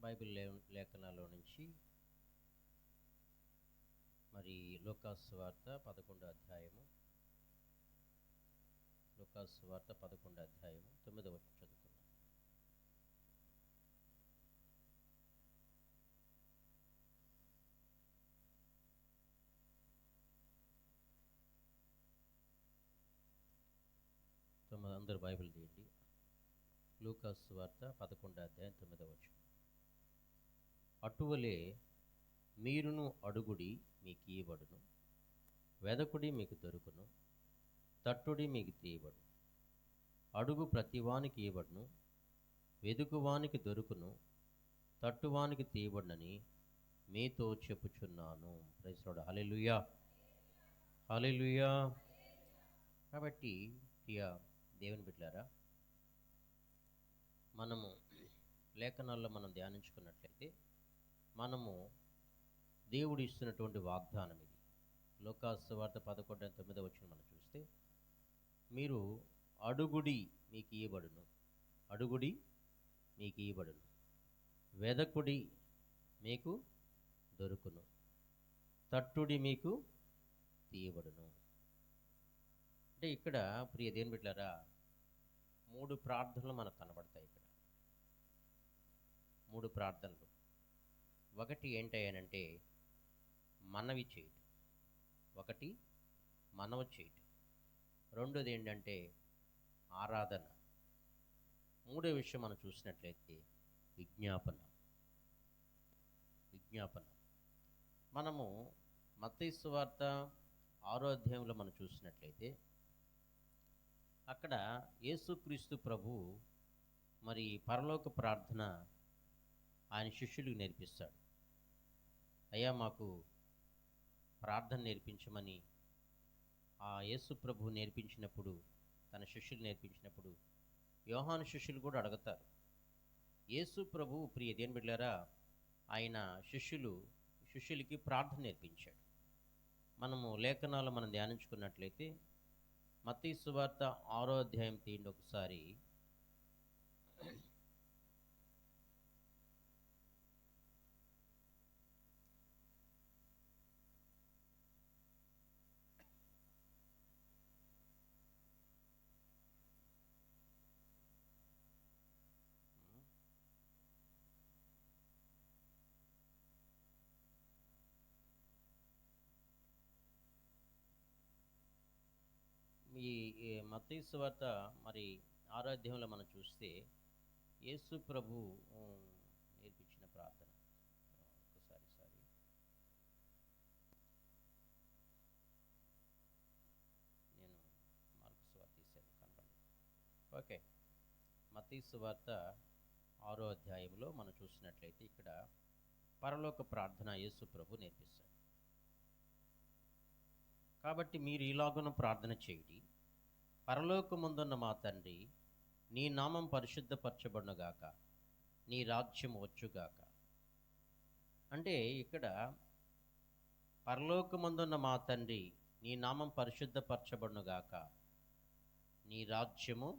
Bible లేఖనాల్లో నుంచి మరి లూకాసు వార్త 11వ అధ్యాయము, లూకాసు వార్త 11వ అధ్యాయము 9వ వచనం చదువుకుందాం. అందరూ బైబిల్ తీయండి. లూకాసు వార్త 11వ అధ్యాయం 9వ వచనం. అటువలే మీరును అడుగుడి మీకు ఇయ్యబడును, వెదకుడి మీకు దొరుకును, తట్టుడి మీకు తీయబడును. అడుగు ప్రతివానికి ఇయ్యబడును, వెదుకువానికి దొరుకును, తట్టువానికి తీయబడునని మీతో చెప్పుచున్నాను. Praise Lord. Hallelujah, hallelujah. కాబట్టి ప్రియ దేవుని బిడ్డలారా, మనము లేఖనాల్లో మనం ధ్యానించుకున్నట్లయితే మనము దేవుడు ఇస్తున్నటువంటి వాగ్దానం ఇది. లూకాసు వార్త 11:9 వచనం మనం చూస్తే, మీరు అడుగుడి మీకు ఇయ్యబడును, అడుగుడి మీకు ఇయ్యబడును, వెదకుడి మీకు దొరుకును, తట్టుడి మీకు తీయబడును. అంటే ఇక్కడ ప్రియ దేవుని బిడ్డలారా, 3 ప్రార్థనలు మనకు కనబడతాయి. ఇక్కడ 3 ప్రార్థనలు. ఒకటి ఏంటంటే మనవి చేయటం, ఒకటి మనవి చేయటం, రెండోది ఏంటంటే ఆరాధన, మూడో విషయం మనం చూసినట్లయితే విజ్ఞాపన. విజ్ఞాపన మనము మత్తయి సువార్త 6వ అధ్యాయంలో మనం చూసినట్లయితే అక్కడ యేసుక్రీస్తు ప్రభు మరి పరలోక ప్రార్థన ఆయన శిష్యులకు నేర్పిస్తాడు. అయ్యా, మాకు ప్రార్థన నేర్పించమని ఆ యేసు ప్రభు నేర్పించినప్పుడు, తన శిష్యులు నేర్పించినప్పుడు యోహాను శిష్యులు కూడా అడుగుతారు. యేసు ప్రభు ప్రియ దేవుని బిడ్డలారా, ఆయన శిష్యులకి ప్రార్థన నేర్పించాడు. మనము లేఖనాలు మనం ధ్యానించుకున్నట్లయితే మత్తయి సువార్త 6వ అధ్యాయం తీయండి ఒకసారి. ఈ మత్తయి సువార్త మరి 6వ అధ్యాయంలో మనం చూస్తే యేసు ప్రభు నేర్పించిన ప్రార్థన. ఒకసారి నేను మార్కు సువార్త తీసాను, కనపడలేదు. ఓకే, మత్తయి సువార్త 6వ అధ్యాయంలో మనం చూసినట్లయితే ఇక్కడ పరలోక ప్రార్థన యేసు ప్రభు నేర్పిస్తాడు. కాబట్టి మీరు ఇలాగున ప్రార్థన చేయండి: పరలోకమందున్న మా తండ్రి, నీ నామం పరిశుద్ధపరచబడునుగాక, నీ రాజ్యం వచ్చుగాక. అంటే ఇక్కడ పరలోకమందున్న మా తండ్రి, నీ నామం పరిశుద్ధపరచబడునుగాక, నీ రాజ్యము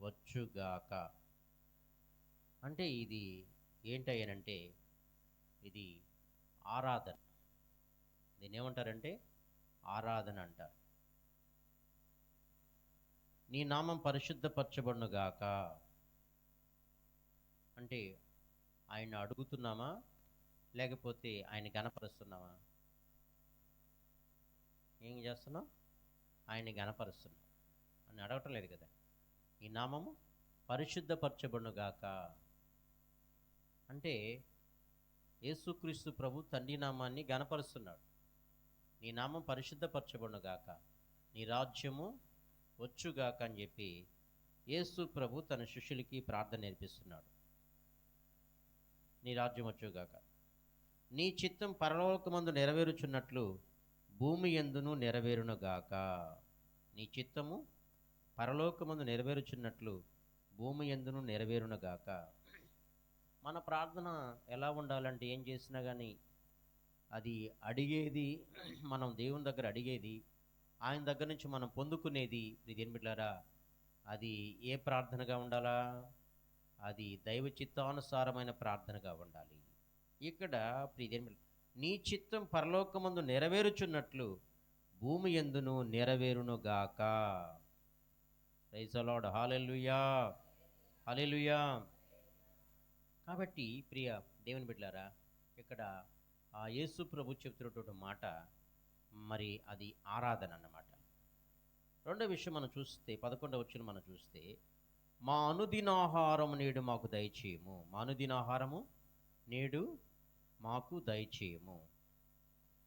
వచ్చుగాక. అంటే ఇది ఏంటయ్యానంటే ఇది ఆరాధన. దీన్ని ఏమంటారంటే ఆరాధన అంటారు. నీ నామం పరిశుద్ధపరచబడునుగాక అంటే ఆయన అడుగుతున్నామా, లేకపోతే ఆయన గణపరుస్తున్నామా? ఏం చేస్తున్నాం? ఆయన్ని గణపరుస్తున్నాం అని అడగటం లేదు కదా. ఈ నామము పరిశుద్ధపరచబడునుగాక అంటే యేసుక్రీస్తు ప్రభు తండ్రి నామాన్ని గణపరుస్తున్నాడు. నీ నామం పరిశుద్ధపరచబడునుగాక, నీ రాజ్యము వచ్చుగాక అని చెప్పి యేసు ప్రభు తన శిష్యులకి ప్రార్థన నేర్పిస్తున్నాడు. నీ రాజ్యం వచ్చుగాక, నీ చిత్తం పరలోకమందు నెరవేరుచున్నట్లు భూమి యందును నెరవేరునుగాక. నీ చిత్తము పరలోకమందు నెరవేరుచున్నట్లు భూమి యందును నెరవేరునుగాక. మన ప్రార్థన ఎలా ఉండాలంటే, ఏం చేసినా కానీ అది అడిగేది, మనం దేవుని దగ్గర అడిగేది, ఆయన దగ్గర నుంచి మనం పొందుకునేది, దేవుని బిడ్డలారా, అది ఏ ప్రార్థనగా ఉండాలా? అది దైవ చిత్తానుసారమైన ప్రార్థనగా ఉండాలి. ఇక్కడ ప్రియదేవుని నీ చిత్తం పరలోకమందు నెరవేరుచున్నట్లు భూమి యందును నెరవేరును గాక. Praise the Lord. Hallelujah, hallelujah. కాబట్టి ప్రియ దేవుని బిడ్డలారా, ఇక్కడ ఆ యేసు ప్రభు చెప్తున్నటువంటి మాట మరి అది ఆరాధన అన్నమాట. రెండో విషయం మనం చూస్తే 11వ వచనం మనం చూస్తే, మా అనుదినాహారము నేడు మాకు దయచేయము. మా అనుదినాహారము నేడు మాకు దయచేయము.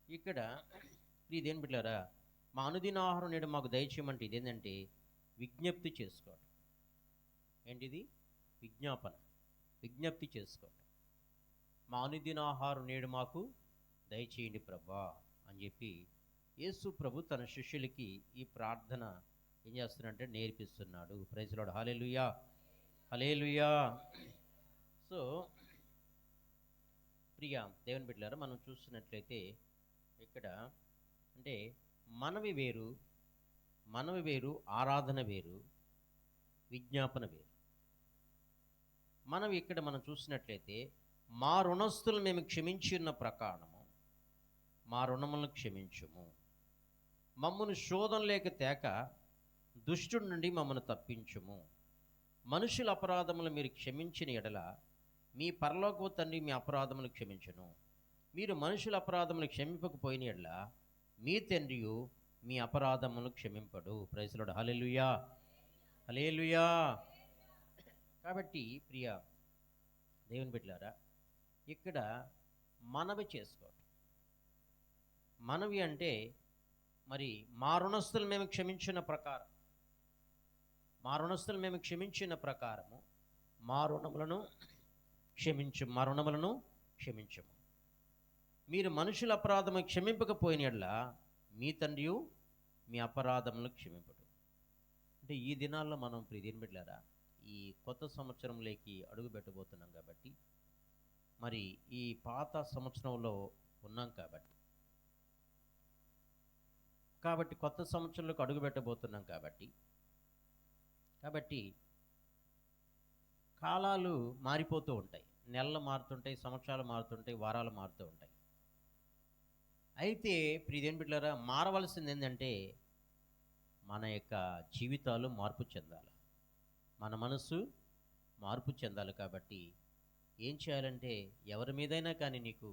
ఇక్కడ ఇదేం బిడ్డారా, మా అనుదినాహారం నేడు మాకు దయచేయమంటే ఇదేంటంటే విజ్ఞప్తి చేసుకోవటం. ఏంటిది? విజ్ఞప్తి చేసుకోవటం. మా అనుదినాహారం నేడు మాకు దయచేయండి ప్రభా అని చెప్పి యేసు ప్రభు తన శిష్యులకి ఈ ప్రార్థన ఏం చేస్తున్నాడంటే నేర్పిస్తున్నాడు. Praise the Lord. Hallelujah, hallelujah. So ప్రియ దేవుని బిడ్డలారా, మనం చూస్తున్నట్లయితే ఇక్కడ అంటే మనవి వేరు, ఆరాధన వేరు, విజ్ఞాపన వేరు. ఇక్కడ మనం చూసినట్లయితే మా రుణస్థులు మేము క్షమించి ఉన్న ప్రకారము మా రుణములను క్షమించుము, మమ్మను శోధన లేక తేక దుష్టుడి నుండి మమ్మను తప్పించుము. మనుషుల అపరాధములు మీరు క్షమించిన ఎడల మీ పరలోకపు తండ్రి మీ అపరాధములు క్షమించును. మీరు మనుషుల అపరాధములు క్షమింపకపోయిన ఎడల మీ తండ్రియు మీ అపరాధములు క్షమింపడు. Praise the Lord. Hallelujah, hallelujah. కాబట్టి ప్రియ దేవుని బిడ్డలారా, ఇక్కడ మనవి చేసుకోవటం. మనవి అంటే మరి మా రుణస్థులు మేము క్షమించిన ప్రకారము మా రుణములను క్షమించము. మీరు మనుషుల అపరాధము క్షమింపకపోయిన యెడల మీ తండ్రియు మీ అపరాధములు క్షమింపడు. అంటే ఈ దినాల్లో మనం ప్రియదేవుని బిడ్డలారా ఈ కొత్త సంవత్సరంలోకి అడుగు పెట్టబోతున్నాం కాబట్టి, మరి ఈ పాత సంవత్సరంలో ఉన్నాం కాబట్టి కొత్త సంవత్సరంలోకి అడుగు పెట్టబోతున్నాం కాబట్టి కాలాలు మారిపోతూ ఉంటాయి, నెలలు మారుతుంటాయి, సంవత్సరాలు మారుతుంటాయి, వారాలు మారుతూ ఉంటాయి. అయితే ప్రియదేవుని బిడ్డలారా, మారవలసింది ఏంటంటే మన యొక్క జీవితాలు మార్పు చెందాలి, మన మనసు మార్పు చెందాలి. కాబట్టి ఏం చేయాలంటే ఎవరి మీదైనా కానీ నీకు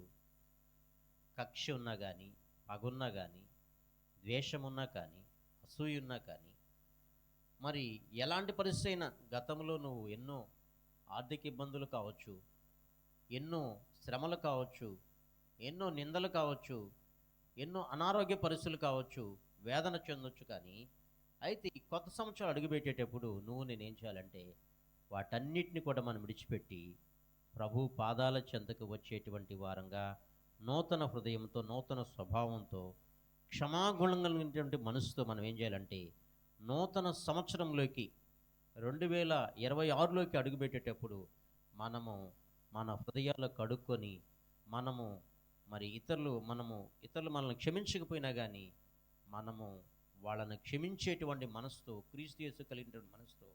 కక్ష ఉన్నా కానీ, పగున్నా కానీ, ద్వేషం ఉన్నా కానీ, అసూయ ఉన్నా కానీ, మరి ఎలాంటి పరిస్థితి అయినా గతంలో నువ్వు ఎన్నో ఆర్థిక ఇబ్బందులు కావచ్చు, ఎన్నో శ్రమలు కావచ్చు, ఎన్నో నిందలు కావచ్చు, ఎన్నో అనారోగ్య పరిస్థితులు కావచ్చు, వేదన చెందొచ్చు. కానీ అయితే ఈ కొత్త సంవత్సరం అడుగుపెట్టేటప్పుడు నేనేం చేయాలంటే వాటన్నిటిని కూడా మనం విడిచిపెట్టి ప్రభు పాదాల చెంతకు వచ్చేటువంటి వారంగా నూతన హృదయంతో, నూతన స్వభావంతో, క్షమాగుణమైనటువంటి మనసుతో మనం ఏం చేయాలంటే నూతన సంవత్సరంలోకి 2026లోకి అడుగుపెట్టేటప్పుడు మనము మన హృదయాలు కడుక్కొని మనము మరి ఇతరులు మనల్ని క్షమించకపోయినా కానీ మనము వాళ్ళని క్షమించేటువంటి మనసుతో, క్రీస్తు యేసు కలిగినటువంటి మనసుతో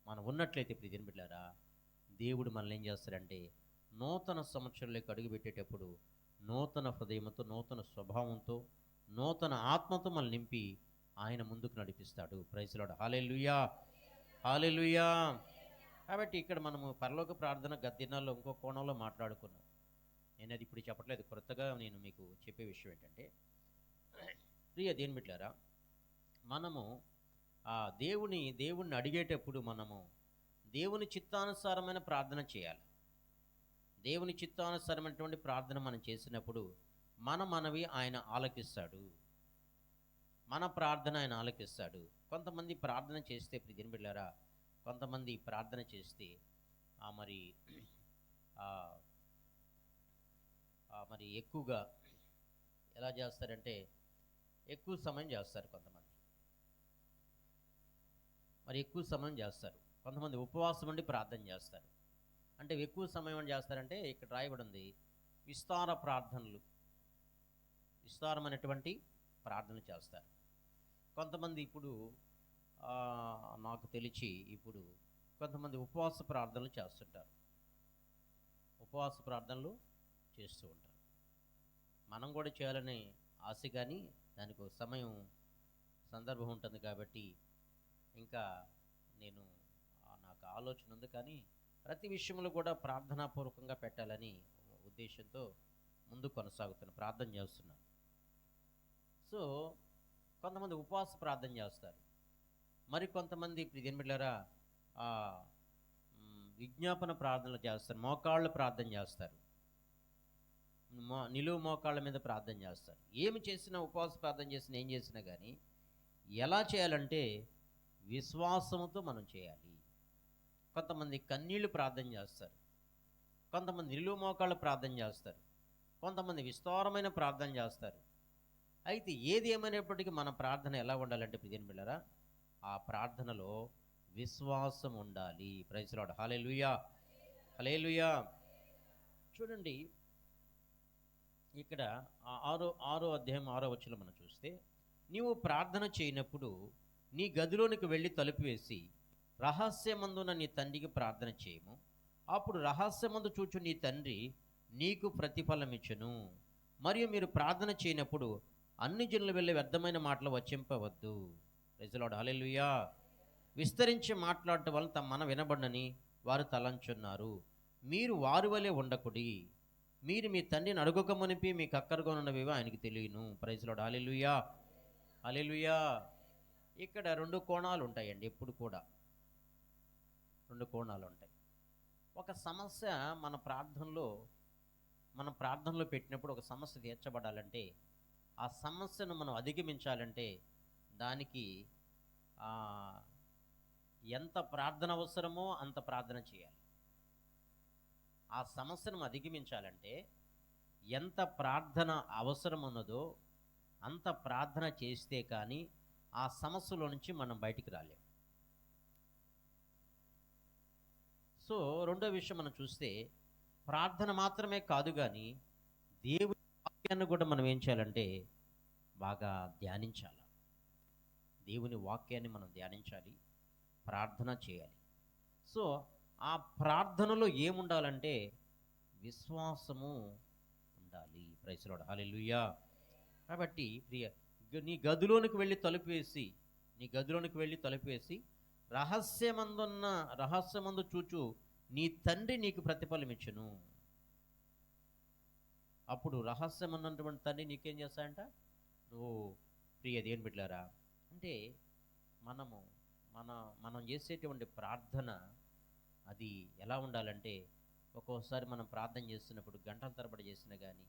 మనం ఉన్నట్లయితే ప్రియదేవుని బిడ్డలారా, దేవుడు మనల్ని ఏం చేస్తాడంటే నూతన సంవత్సరంలోకి అడుగుపెట్టేటప్పుడు నూతన హృదయంతో, నూతన స్వభావంతో, నూతన ఆత్మతో మనల్ని నింపి ఆయన ముందుకు నడిపిస్తాడు. Praise the Lord. Hallelujah, hallelujah. కాబట్టి ఇక్కడ మనము పరలోక ప్రార్థన గద్దినాల్లో ఇంకో కోణంలో మాట్లాడుకున్నాం. నేను అది ఇప్పుడు చెప్పట్లేదు, కొత్తగా నేను మీకు చెప్పే విషయం ఏంటంటే ప్రియ దేవుని బిడ్డలారా, మనము ఆ దేవుణ్ణి అడిగేటప్పుడు మనము దేవుని చిత్తానుసారమైన ప్రార్థన చేయాలి. దేవుని చిత్తానుసారమైనటువంటి ప్రార్థన మనం చేసినప్పుడు మనవి ఆయన ఆలకిస్తాడు, మన ప్రార్థన ఆయన ఆలకిస్తాడు. కొంతమంది ప్రార్థన చేస్తే ప్రియదేవుని బిడ్డలారా, కొంతమంది ప్రార్థన చేస్తే మరి ఎక్కువగా ఎలా చేస్తారంటే ఎక్కువ సమయం చేస్తారు. కొంతమంది ఉపవాసం ఉండి ప్రార్థన చేస్తారు. అంటే ఎక్కువ సమయం చేస్తారంటే ఇక్కడ రాయబడి ఉంది విస్తారమైనటువంటి ప్రార్థన చేస్తారు. కొంతమంది ఇప్పుడు నాకు తెలిసి ఇప్పుడు కొంతమంది ఉపవాస ప్రార్థనలు చేస్తుంటారు, ఉపవాస ప్రార్థనలు చేస్తూ ఉంటారు. మనం కూడా చేయాలని ఆశ, కానీ దానికి ఒక సమయం సందర్భం ఉంటుంది కాబట్టి ఇంకా నేను నాకు ఆలోచన ఉంది, కానీ ప్రతి విషయంలో కూడా ప్రార్థనాపూర్వకంగా పెట్టాలని ఉద్దేశంతో ముందు కొనసాగుతున్నాను, ప్రార్థన చేస్తున్నాను. సో కొంతమంది ఉపవాస ప్రార్థన చేస్తారు, మరి కొంతమంది ప్రియమిళ్ళరా విజ్ఞాపన ప్రార్థనలు చేస్తారు, మోకాళ్ళ ప్రార్థన చేస్తారు, నిలువు మోకాళ్ళ మీద ప్రార్థన చేస్తారు. ఏమి చేసినా, ఉపవాస ప్రార్థన చేసినా, ఏం చేసినా కానీ ఎలా చేయాలంటే విశ్వాసముతో మనం చేయాలి. కొంతమంది కన్నీళ్లు ప్రార్థన చేస్తారు, కొంతమంది నిలువు మోకాళ్ళ ప్రార్థన చేస్తారు, కొంతమంది విస్తారమైన ప్రార్థన చేస్తారు. అయితే ఏది ఏమైనప్పటికీ మన ప్రార్థన ఎలా ఉండాలంటే ప్రియమిళ్ళరా, ఆ ప్రార్థనలో విశ్వాసం ఉండాలి. Praise Lord, hallelujah, hallelujah. చూడండి, ఇక్కడ ఆరో అధ్యాయం 6వ వచనం మనం చూస్తే, నీవు ప్రార్థన చేయనప్పుడు నీ గదిలోనికి వెళ్ళి తలుపు వేసి రహస్యమందున నీ తండ్రికి ప్రార్థన చేయము, అప్పుడు రహస్యమందు చూచు నీ తండ్రి నీకు ప్రతిఫలమిచ్చును. మరియు మీరు ప్రార్థన చేయనప్పుడు అన్ని జనులు వెళ్ళి వ్యర్థమైన మాటలు వచింపవద్దు. ప్రైజ్ లార్డ్, హల్లెలూయా. విస్తరించి మాట్లాడటం వల్ల తమ మన వినబడనని వారు తలంచున్నారు. మీరు వారి వలె ఉండకుడి, మీరు మీ తండ్రిని అడుగక మునిపి మీకు అక్కరగొనున్నవి ఆయనకి తెలియను. ప్రైజ్ లార్డ్, హల్లెలూయా, హల్లెలూయా. ఇక్కడ 2 కోణాలు ఉంటాయండి, ఎప్పుడు కూడా 2 కోణాలు ఉంటాయి. ఒక సమస్య మన ప్రార్థనలో పెట్టినప్పుడు ఒక సమస్య తీర్చబడాలంటే, ఆ సమస్యను మనం అధిగమించాలంటే దానికి ఎంత ప్రార్థన అవసరమో అంత ప్రార్థన చేయాలి. ఆ సమస్యను అధిగమించాలంటే ఎంత ప్రార్థన అవసరం ఉన్నదో అంత ప్రార్థన చేస్తే కానీ ఆ సమస్యలో నుంచి మనం బయటికి రాలేం. సో రెండో విషయం మనం చూస్తే, ప్రార్థన మాత్రమే కాదు కానీ దేవుని వాక్యాన్ని కూడా మనం ఏం చేయాలంటే బాగా ధ్యానించాలి. దేవుని వాక్యాన్ని మనం ధ్యానించాలి, ప్రార్థన చేయాలి. సో ఆ ప్రార్థనలో ఏముండాలంటే విశ్వాసము ఉండాలి. ప్రైజ్ లార్డ్, హల్లెలూయా. కాబట్టి ప్రియ, నీ గదిలోనికి వెళ్ళి తలుపు వేసి రహస్యమందు చూచు నీ తండ్రి నీకు ప్రతిఫలం ఇచ్చును. అప్పుడు రహస్యమన్నటువంటి తండ్రి నీకేం చేస్తాడంట? నువ్వు ప్రియ దేవుని బిడ్డలారా, అంటే మనం చేసేటువంటి ప్రార్థన అది ఎలా ఉండాలంటే, ఒక్కోసారి మనం ప్రార్థన చేస్తున్నప్పుడు గంటల తరబడి చేసినా కానీ,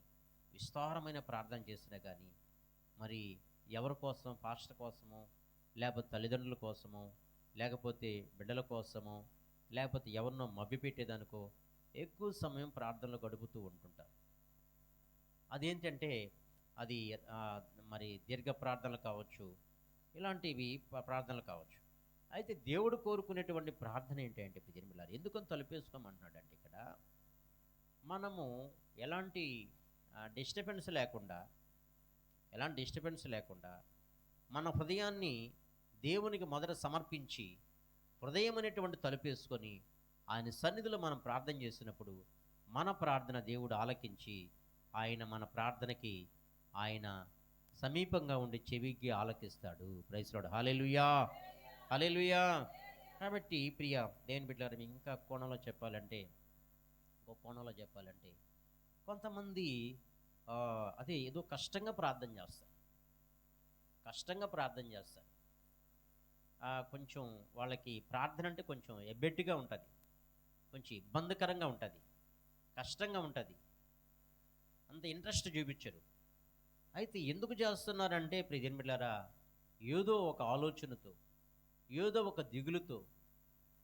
విస్తారమైన ప్రార్థన చేసినా కానీ, మరి ఎవరి కోసం, పాస్టర్ కోసమో, లేకపోతే తల్లిదండ్రుల కోసమో, లేకపోతే బిడ్డల కోసమో, లేకపోతే ఎవరినో మభ్యపెట్టేదానికో ఎక్కువ సమయం ప్రార్థనలు గడుపుతూ ఉంటుంటారు. అదేంటంటే అది మరి దీర్ఘ ప్రార్థనలు కావచ్చు, ఇలాంటివి ప్రార్థనలు కావచ్చు. అయితే దేవుడు కోరుకునేటువంటి ప్రార్థన ఏంటంటే పిదిరిమిలారు, ఎందుకని తలుపేసుకోమంటున్నాడంటే, ఇక్కడ మనము ఎలాంటి డిస్టర్బెన్స్ లేకుండా మన హృదయాన్ని దేవునికి మొదట సమర్పించి హృదయం అనేటువంటి తలుపేసుకొని ఆయన సన్నిధిలో మనం ప్రార్థన చేసినప్పుడు మన ప్రార్థన దేవుడు ఆలకించి ఆయన మన ప్రార్థనకి ఆయన సమీపంగా ఉండి చెవికి ఆలకిస్తాడు. Praise Lord, hallelujah, hallelujah. కాబట్టి ప్రియ దేవుని బిడ్డలారా, ఇంకా ఇంకో కోణంలో చెప్పాలంటే కొంతమంది అదే ఏదో కష్టంగా ప్రార్థన చేస్తారు. కొంచెం వాళ్ళకి ప్రార్థన అంటే కొంచెం ఎబ్బెట్టుగా ఉంటుంది, కొంచెం ఇబ్బందికరంగా ఉంటుంది, కష్టంగా ఉంటుంది, అంత ఇంట్రెస్ట్ చూపించరు. అయితే ఎందుకు చేస్తున్నారంటే ప్రియమైన బిడ్డలారా, ఏదో ఒక ఆలోచనతో, ఏదో ఒక దిగులుతో,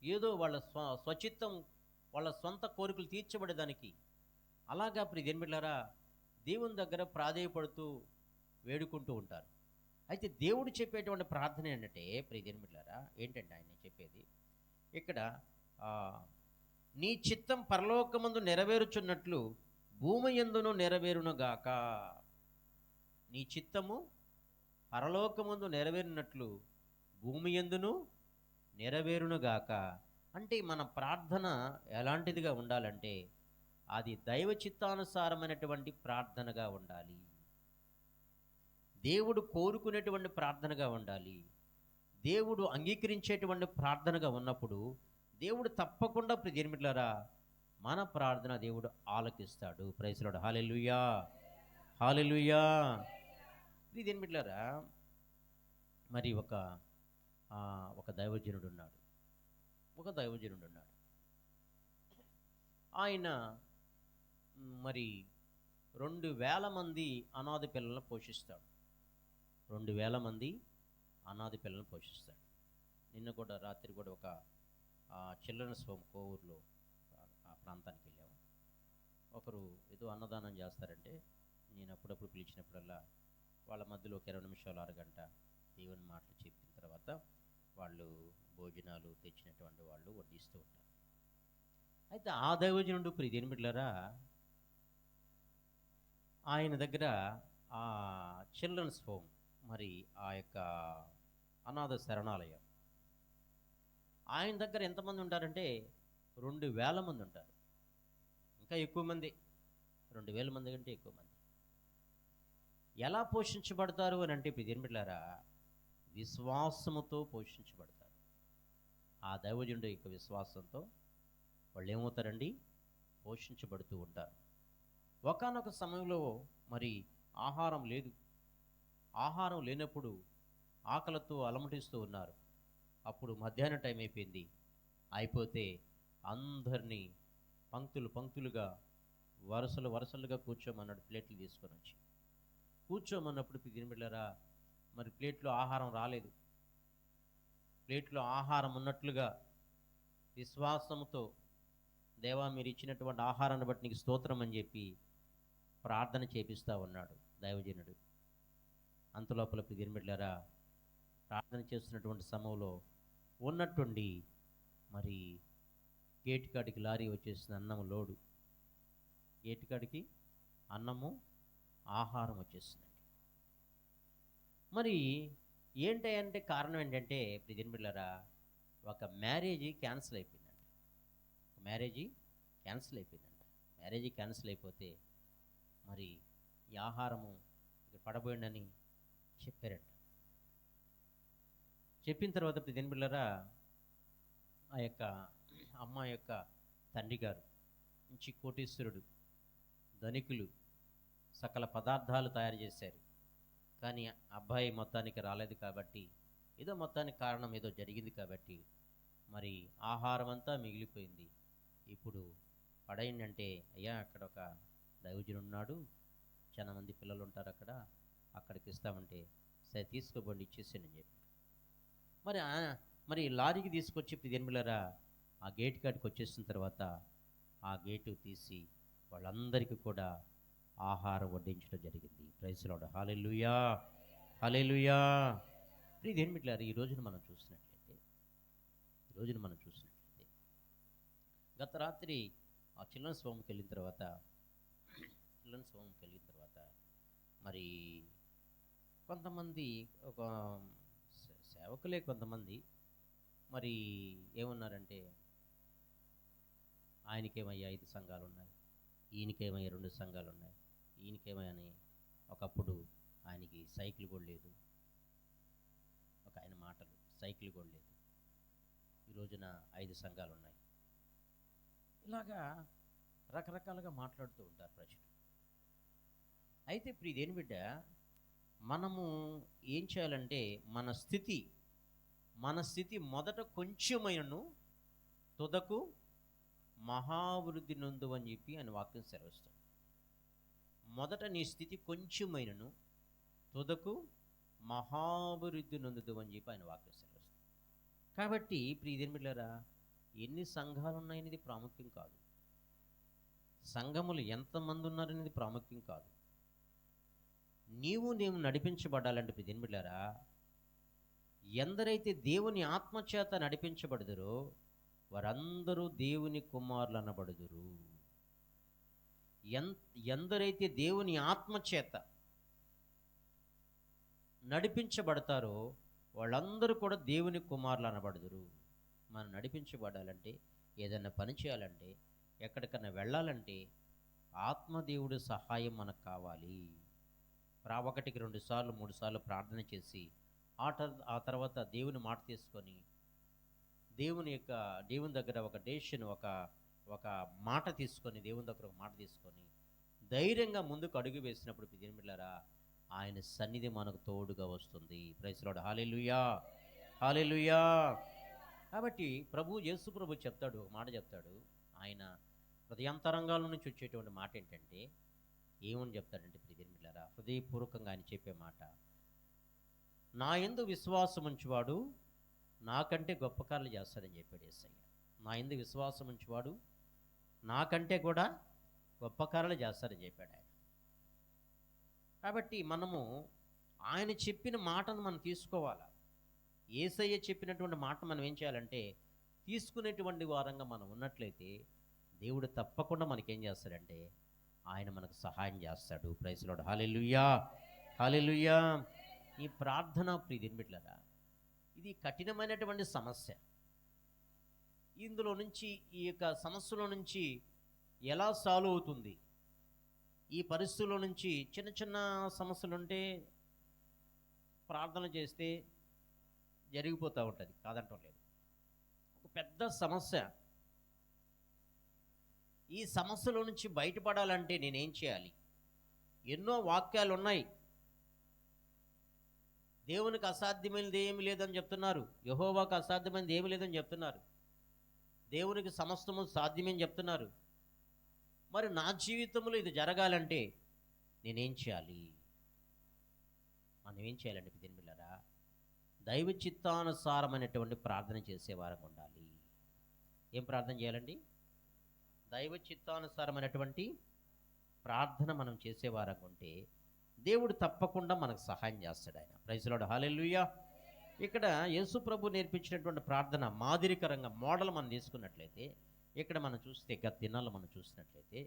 ఏదో వాళ్ళ స్వచిత్తం, వాళ్ళ సొంత కోరికలు తీర్చబడేదానికి అలాగా ప్రియమైన బిడ్డలారా దేవుని దగ్గర ప్రాధేయపడుతూ వేడుకుంటూ ఉంటారు. అయితే దేవుడు చెప్పేటువంటి ప్రార్థన ఏంటంటే ప్రియమైన బిడ్డలారా, ఏంటంటే ఆయన చెప్పేది ఇక్కడ, నీ చిత్తం పరలోకమందు నెరవేరుచున్నట్లు భూమి యందును నెరవేరునుగాక. నీ చిత్తము పరలోకమందు నెరవేరినట్లు భూమి యందును నెరవేరునుగాక. అంటే మన ప్రార్థన ఎలాంటిదిగా ఉండాలంటే అది దైవ చిత్తానుసారమైనటువంటి ప్రార్థనగా ఉండాలి. దేవుడు కోరుకునేటువంటి ప్రార్థనగా ఉండాలి. దేవుడు అంగీకరించేటువంటి ప్రార్థనగా ఉన్నప్పుడు దేవుడు తప్పకుండా ప్రియమిట్లరా మన ప్రార్థన దేవుడు ఆలకిస్తాడు. Praise Lord. హల్లెలూయా, హల్లెలూయా. ప్రియమిట్లరా మరి ఒక దైవజనుడు ఉన్నాడు. ఆయన మరి 2000 మంది అనాథ పిల్లలను పోషిస్తాడు. 2000 మంది అనాథ పిల్లలను పోషిస్తాడు. నిన్న కూడా రాత్రి కూడా ఒక చిల్డ్రన్స్ హోమ్ కోవూరులో ఆ ప్రాంతానికి వెళ్ళాము. ఒకరు ఏదో అన్నదానం చేస్తారంటే నేను అప్పుడప్పుడు పిలిచినప్పుడల్లా వాళ్ళ మధ్యలో ఒక 20 నిమిషాలు అరగంట దేవుని మాటలు చెప్పిన తర్వాత వాళ్ళు భోజనాలు తెచ్చినటువంటి వాళ్ళు వడ్డిస్తూ ఉంటారు. అయితే ఆ దైవజనుడు ప్రియమిట్లరా ఆయన దగ్గర ఆ చిల్డ్రన్స్ హోమ్ మరి ఆ యొక్క అనాథ శరణాలయం ఆయన దగ్గర ఎంతమంది ఉంటారంటే 2000 మంది ఉంటారు. ఇంకా ఎక్కువ మంది, 2000 మంది కంటే ఎక్కువ మంది. ఎలా పోషించబడతారు అని అంటే ప్రియమిట్లరా విశ్వాసముతో పోషించబడతారు. ఆ దైవజనుడి యొక్క విశ్వాసంతో వాళ్ళు ఏమవుతారండి? పోషించబడుతూ ఉంటారు. ఒకానొక సమయంలో మరి ఆహారం లేదు. ఆహారం లేనప్పుడు ఆకలితో అలమటిస్తూ ఉన్నారు. అప్పుడు మధ్యాహ్నం టైం అయిపోతే అందరినీ పంక్తులుగా వరుసలుగా కూర్చోమన్నాడు. ప్లేట్లు తీసుకొని వచ్చి కూర్చోమన్నప్పుడు ప్రియమిట్లరా మరి ప్లేట్లో ఆహారం రాలేదు. ప్లేట్లో ఆహారం ఉన్నట్లుగా విశ్వాసంతో దేవా మీరు ఇచ్చినటువంటి ఆహారాన్ని బట్టి నీకు స్తోత్రం అని చెప్పి ప్రార్థన చేపిస్తూ ఉన్నాడు దైవజనుడు. అంతలోపల ప్రియమిట్లరా ప్రార్థన చేస్తున్నటువంటి సమయంలో ఉన్నట్టుండి మరి గేటు కాడికి లారీ వచ్చేసిన అన్నం లోడు. గేటు కాడికి అన్నము ఆహారం వచ్చేసిందండి. మరి ఏంటంటే కారణం ఏంటంటే ప్రియమిట్లరా ఒక మ్యారేజీ క్యాన్సిల్ అయిపోయిందంట. మ్యారేజీ క్యాన్సిల్ అయిపోతే మరి ఈ ఆహారము ఇక్కడ పడబోయిందని చెప్పారంట. చెప్పిన తర్వాత ప్రియమిట్లరా ఆ యొక్క అమ్మాయి యొక్క తండ్రి గారు మంచి కోటీశ్వరుడు, ధనికులు, సకల పదార్థాలు తయారు చేశారు. కానీ అబ్బాయి మొత్తానికి రాలేదు కాబట్టి ఏదో మొత్తానికి కారణం ఏదో జరిగింది కాబట్టి మరి ఆహారం అంతా మిగిలిపోయింది. ఇప్పుడు పడైందంటే అయ్యా అక్కడ ఒక దైవజనుడు ఉన్నాడు, చాలా మంది పిల్లలు ఉంటారు అక్కడికి ఇస్తామంటే సరే తీసుకోబండి ఇచ్చేసానని చెప్పాడు. మరి లారీకి తీసుకొచ్చి ప్రియమిట్లరా ఆ గేట్ కాడికి వచ్చేసిన తర్వాత ఆ గేటు తీసి వాళ్ళందరికీ కూడా ఆహారం వడ్డించడం జరిగింది. Praise Lord. హల్లెలూయా, హల్లెలూయా. ప్రియమిట్లరా ఈ రోజున మనం చూసినట్లయితే గత రాత్రి ఆ చిల్డ్రన్స్ హోమ్కి వెళ్ళిన తర్వాత మరి కొంతమంది ఒక సేవకులే కొంతమంది మరి ఏమన్నారంటే ఆయనకేమయ్యా 5 సంఘాలు ఉన్నాయి, ఈయనకేమయ్యా 2 సంఘాలు ఉన్నాయి, ఈయనకేమని ఒకప్పుడు ఆయనకి సైకిల్ కూడా లేదు. ఒక ఆయన మాటలు సైకిల్ కూడా లేదు, ఈ రోజున 5 సంఘాలు ఉన్నాయి. ఇలాగా రకరకాలుగా మాట్లాడుతూ ఉంటారు ప్రజలు. అయితే ఇప్పుడు ఇదేం బిడ్డ, మనము ఏం చేయాలంటే మన స్థితి మొదట కొంచెమైనను తుదకు మహావృద్ధి నొందు అని చెప్పి ఆయన వాక్యం సెలవిస్తాడు. మొదట నీ స్థితి కొంచెమైనను తుదకు మహాభివృద్ధి నొందుదు అని చెప్పి ఆయన వాక్యం సెలవిస్తాడు. కాబట్టి ప్రియమిట్లరా ఎన్ని సంఘాలు ఉన్నాయనేది ప్రాముఖ్యం కాదు, సంఘములు ఎంతమంది ఉన్నారనేది ప్రాముఖ్యం కాదు. నేను నడిపించబడాలంటే ప్రియమిట్లరా ఎందరైతే దేవుని ఆత్మచేత నడిపించబడుదురో వారందరూ దేవుని కుమారులు అనబడుదురు. ఎందరైతే దేవుని ఆత్మచేత నడిపించబడతారో వాళ్ళందరూ కూడా దేవుని కుమారులు అనబడుదురు. మనం నడిపించబడాలంటే, ఏదైనా పని చేయాలంటే, ఎక్కడికన్నా వెళ్ళాలంటే ఆత్మదేవుడి సహాయం మనకు కావాలి. ఒకటికి 2 సార్లు 3 సార్లు ప్రార్థన చేసి ఆ తర్వాత దేవుని మాట తీసుకొని దేవుని దగ్గర ఒక డెసిషన్, ఒక మాట తీసుకొని, దేవుని దగ్గర ఒక మాట తీసుకొని ధైర్యంగా ముందుకు అడుగు వేసినప్పుడు ప్రియమిత్రులారా, ఆయన సన్నిధి మనకు తోడుగా వస్తుంది. Praise Lord. Hallelujah, hallelujah. కాబట్టి యేసు ప్రభు చెప్తాడు, మాట చెప్తాడు. ఆయన హృదయాంతరంగాల నుంచి వచ్చేటువంటి మాట ఏంటంటే, ఏమని చెప్తాడంటే ప్రియమిత్రులారా, హృదయపూర్వకంగా ఆయన చెప్పే మాట, నా యందు విశ్వాసం ఉంచువాడు నాకంటే గొప్ప కార్యాలు చేస్తాడని చెప్పాడు యేసయ్య. నా యందు విశ్వాసం ఉంచువాడు నాకంటే కూడా గొప్ప కార్యాలు చేస్తాడని చెప్పాడు ఆయన. కాబట్టి మనము ఆయన చెప్పిన మాటను మనం తీసుకోవాలి. యేసయ్య చెప్పినటువంటి మాట మనం ఏం చేయాలంటే తీసుకునేటువంటి వారంగా మనం ఉన్నట్లయితే దేవుడు తప్పకుండా మనకేం చేస్తాడంటే ఆయన మనకు సహాయం చేస్తాడు. Praise Lord. Hallelujah, hallelujah. ఈ ప్రార్థన ప్రియమిత్రులారా, ఇది కఠినమైనటువంటి సమస్య. ఇందులో నుంచి, ఈ యొక్క సమస్యలో నుంచి ఎలా సాల్వ్ అవుతుంది? ఈ పరిస్థితుల్లో నుంచి చిన్న చిన్న సమస్యలుంటే ప్రార్థన చేస్తే జరిగిపోతూ ఉంటుంది, కాదంటం లేదు. ఒక పెద్ద సమస్య, ఈ సమస్యలో నుంచి బయటపడాలంటే నేనేం చేయాలి? ఎన్నో వాక్యాలు ఉన్నాయి. దేవునికి అసాధ్యమైనది ఏమి లేదని చెప్తున్నారు, యెహోవాకు అసాధ్యమైనది ఏమి లేదని చెప్తున్నారు, దేవునికి సమస్తము సాధ్యమని చెప్తున్నారు. మరి నా జీవితంలో ఇది జరగాలంటే నేనేం చేయాలి? మనం ఏం చేయాలంటే ప్రియమిత్రులారా, దైవ చిత్తానుసారమైనటువంటి ప్రార్థన చేసేవారం ఉండాలి. ఏం ప్రార్థన చేయాలండి? దైవ చిత్తానుసారమైనటువంటి ప్రార్థన మనం చేసేవారంగా ఉంటే దేవుడు తప్పకుండా మనకు సహాయం చేస్తాడు ఆయన. Praise Lord. హల్లెలూయా. ఇక్కడ యేసు ప్రభు నేర్పించినటువంటి ప్రార్థన మాదిరికరంగా మోడల్ మనం తీసుకున్నట్లయితే, ఇక్కడ మనం చూస్తే గత దినాల్లో మనం చూసినట్లయితే,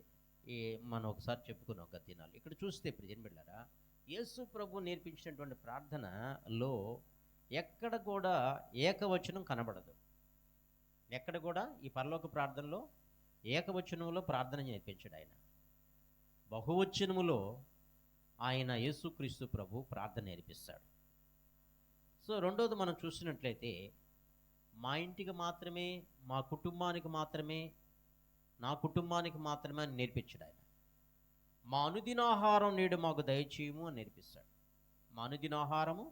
మనం ఒకసారి చెప్పుకున్నాం గత దినాలు. ఇక్కడ చూస్తే ప్రియమిత్రులారా, యేసు ప్రభు నేర్పించినటువంటి ప్రార్థనలో ఎక్కడ కూడా ఏకవచనం కనబడదు. ఎక్కడ కూడా ఈ పరలోక ప్రార్థనలో ఏకవచనంలో ప్రార్థన నేర్పించాడు ఆయన. బహువచనములో ఆయన యేసుక్రీస్తు ప్రభు ప్రార్థన నేర్పిస్తాడు. సో రెండోది మనం చూసినట్లయితే, మా ఇంటికి మాత్రమే, మా కుటుంబానికి మాత్రమే, నా కుటుంబానికి మాత్రమే అని నేర్పించాడు ఆయన. మా అనుదినాహారం నేడు మాకు దయచేయము అని నేర్పిస్తాడు. మా అనుదినాహారము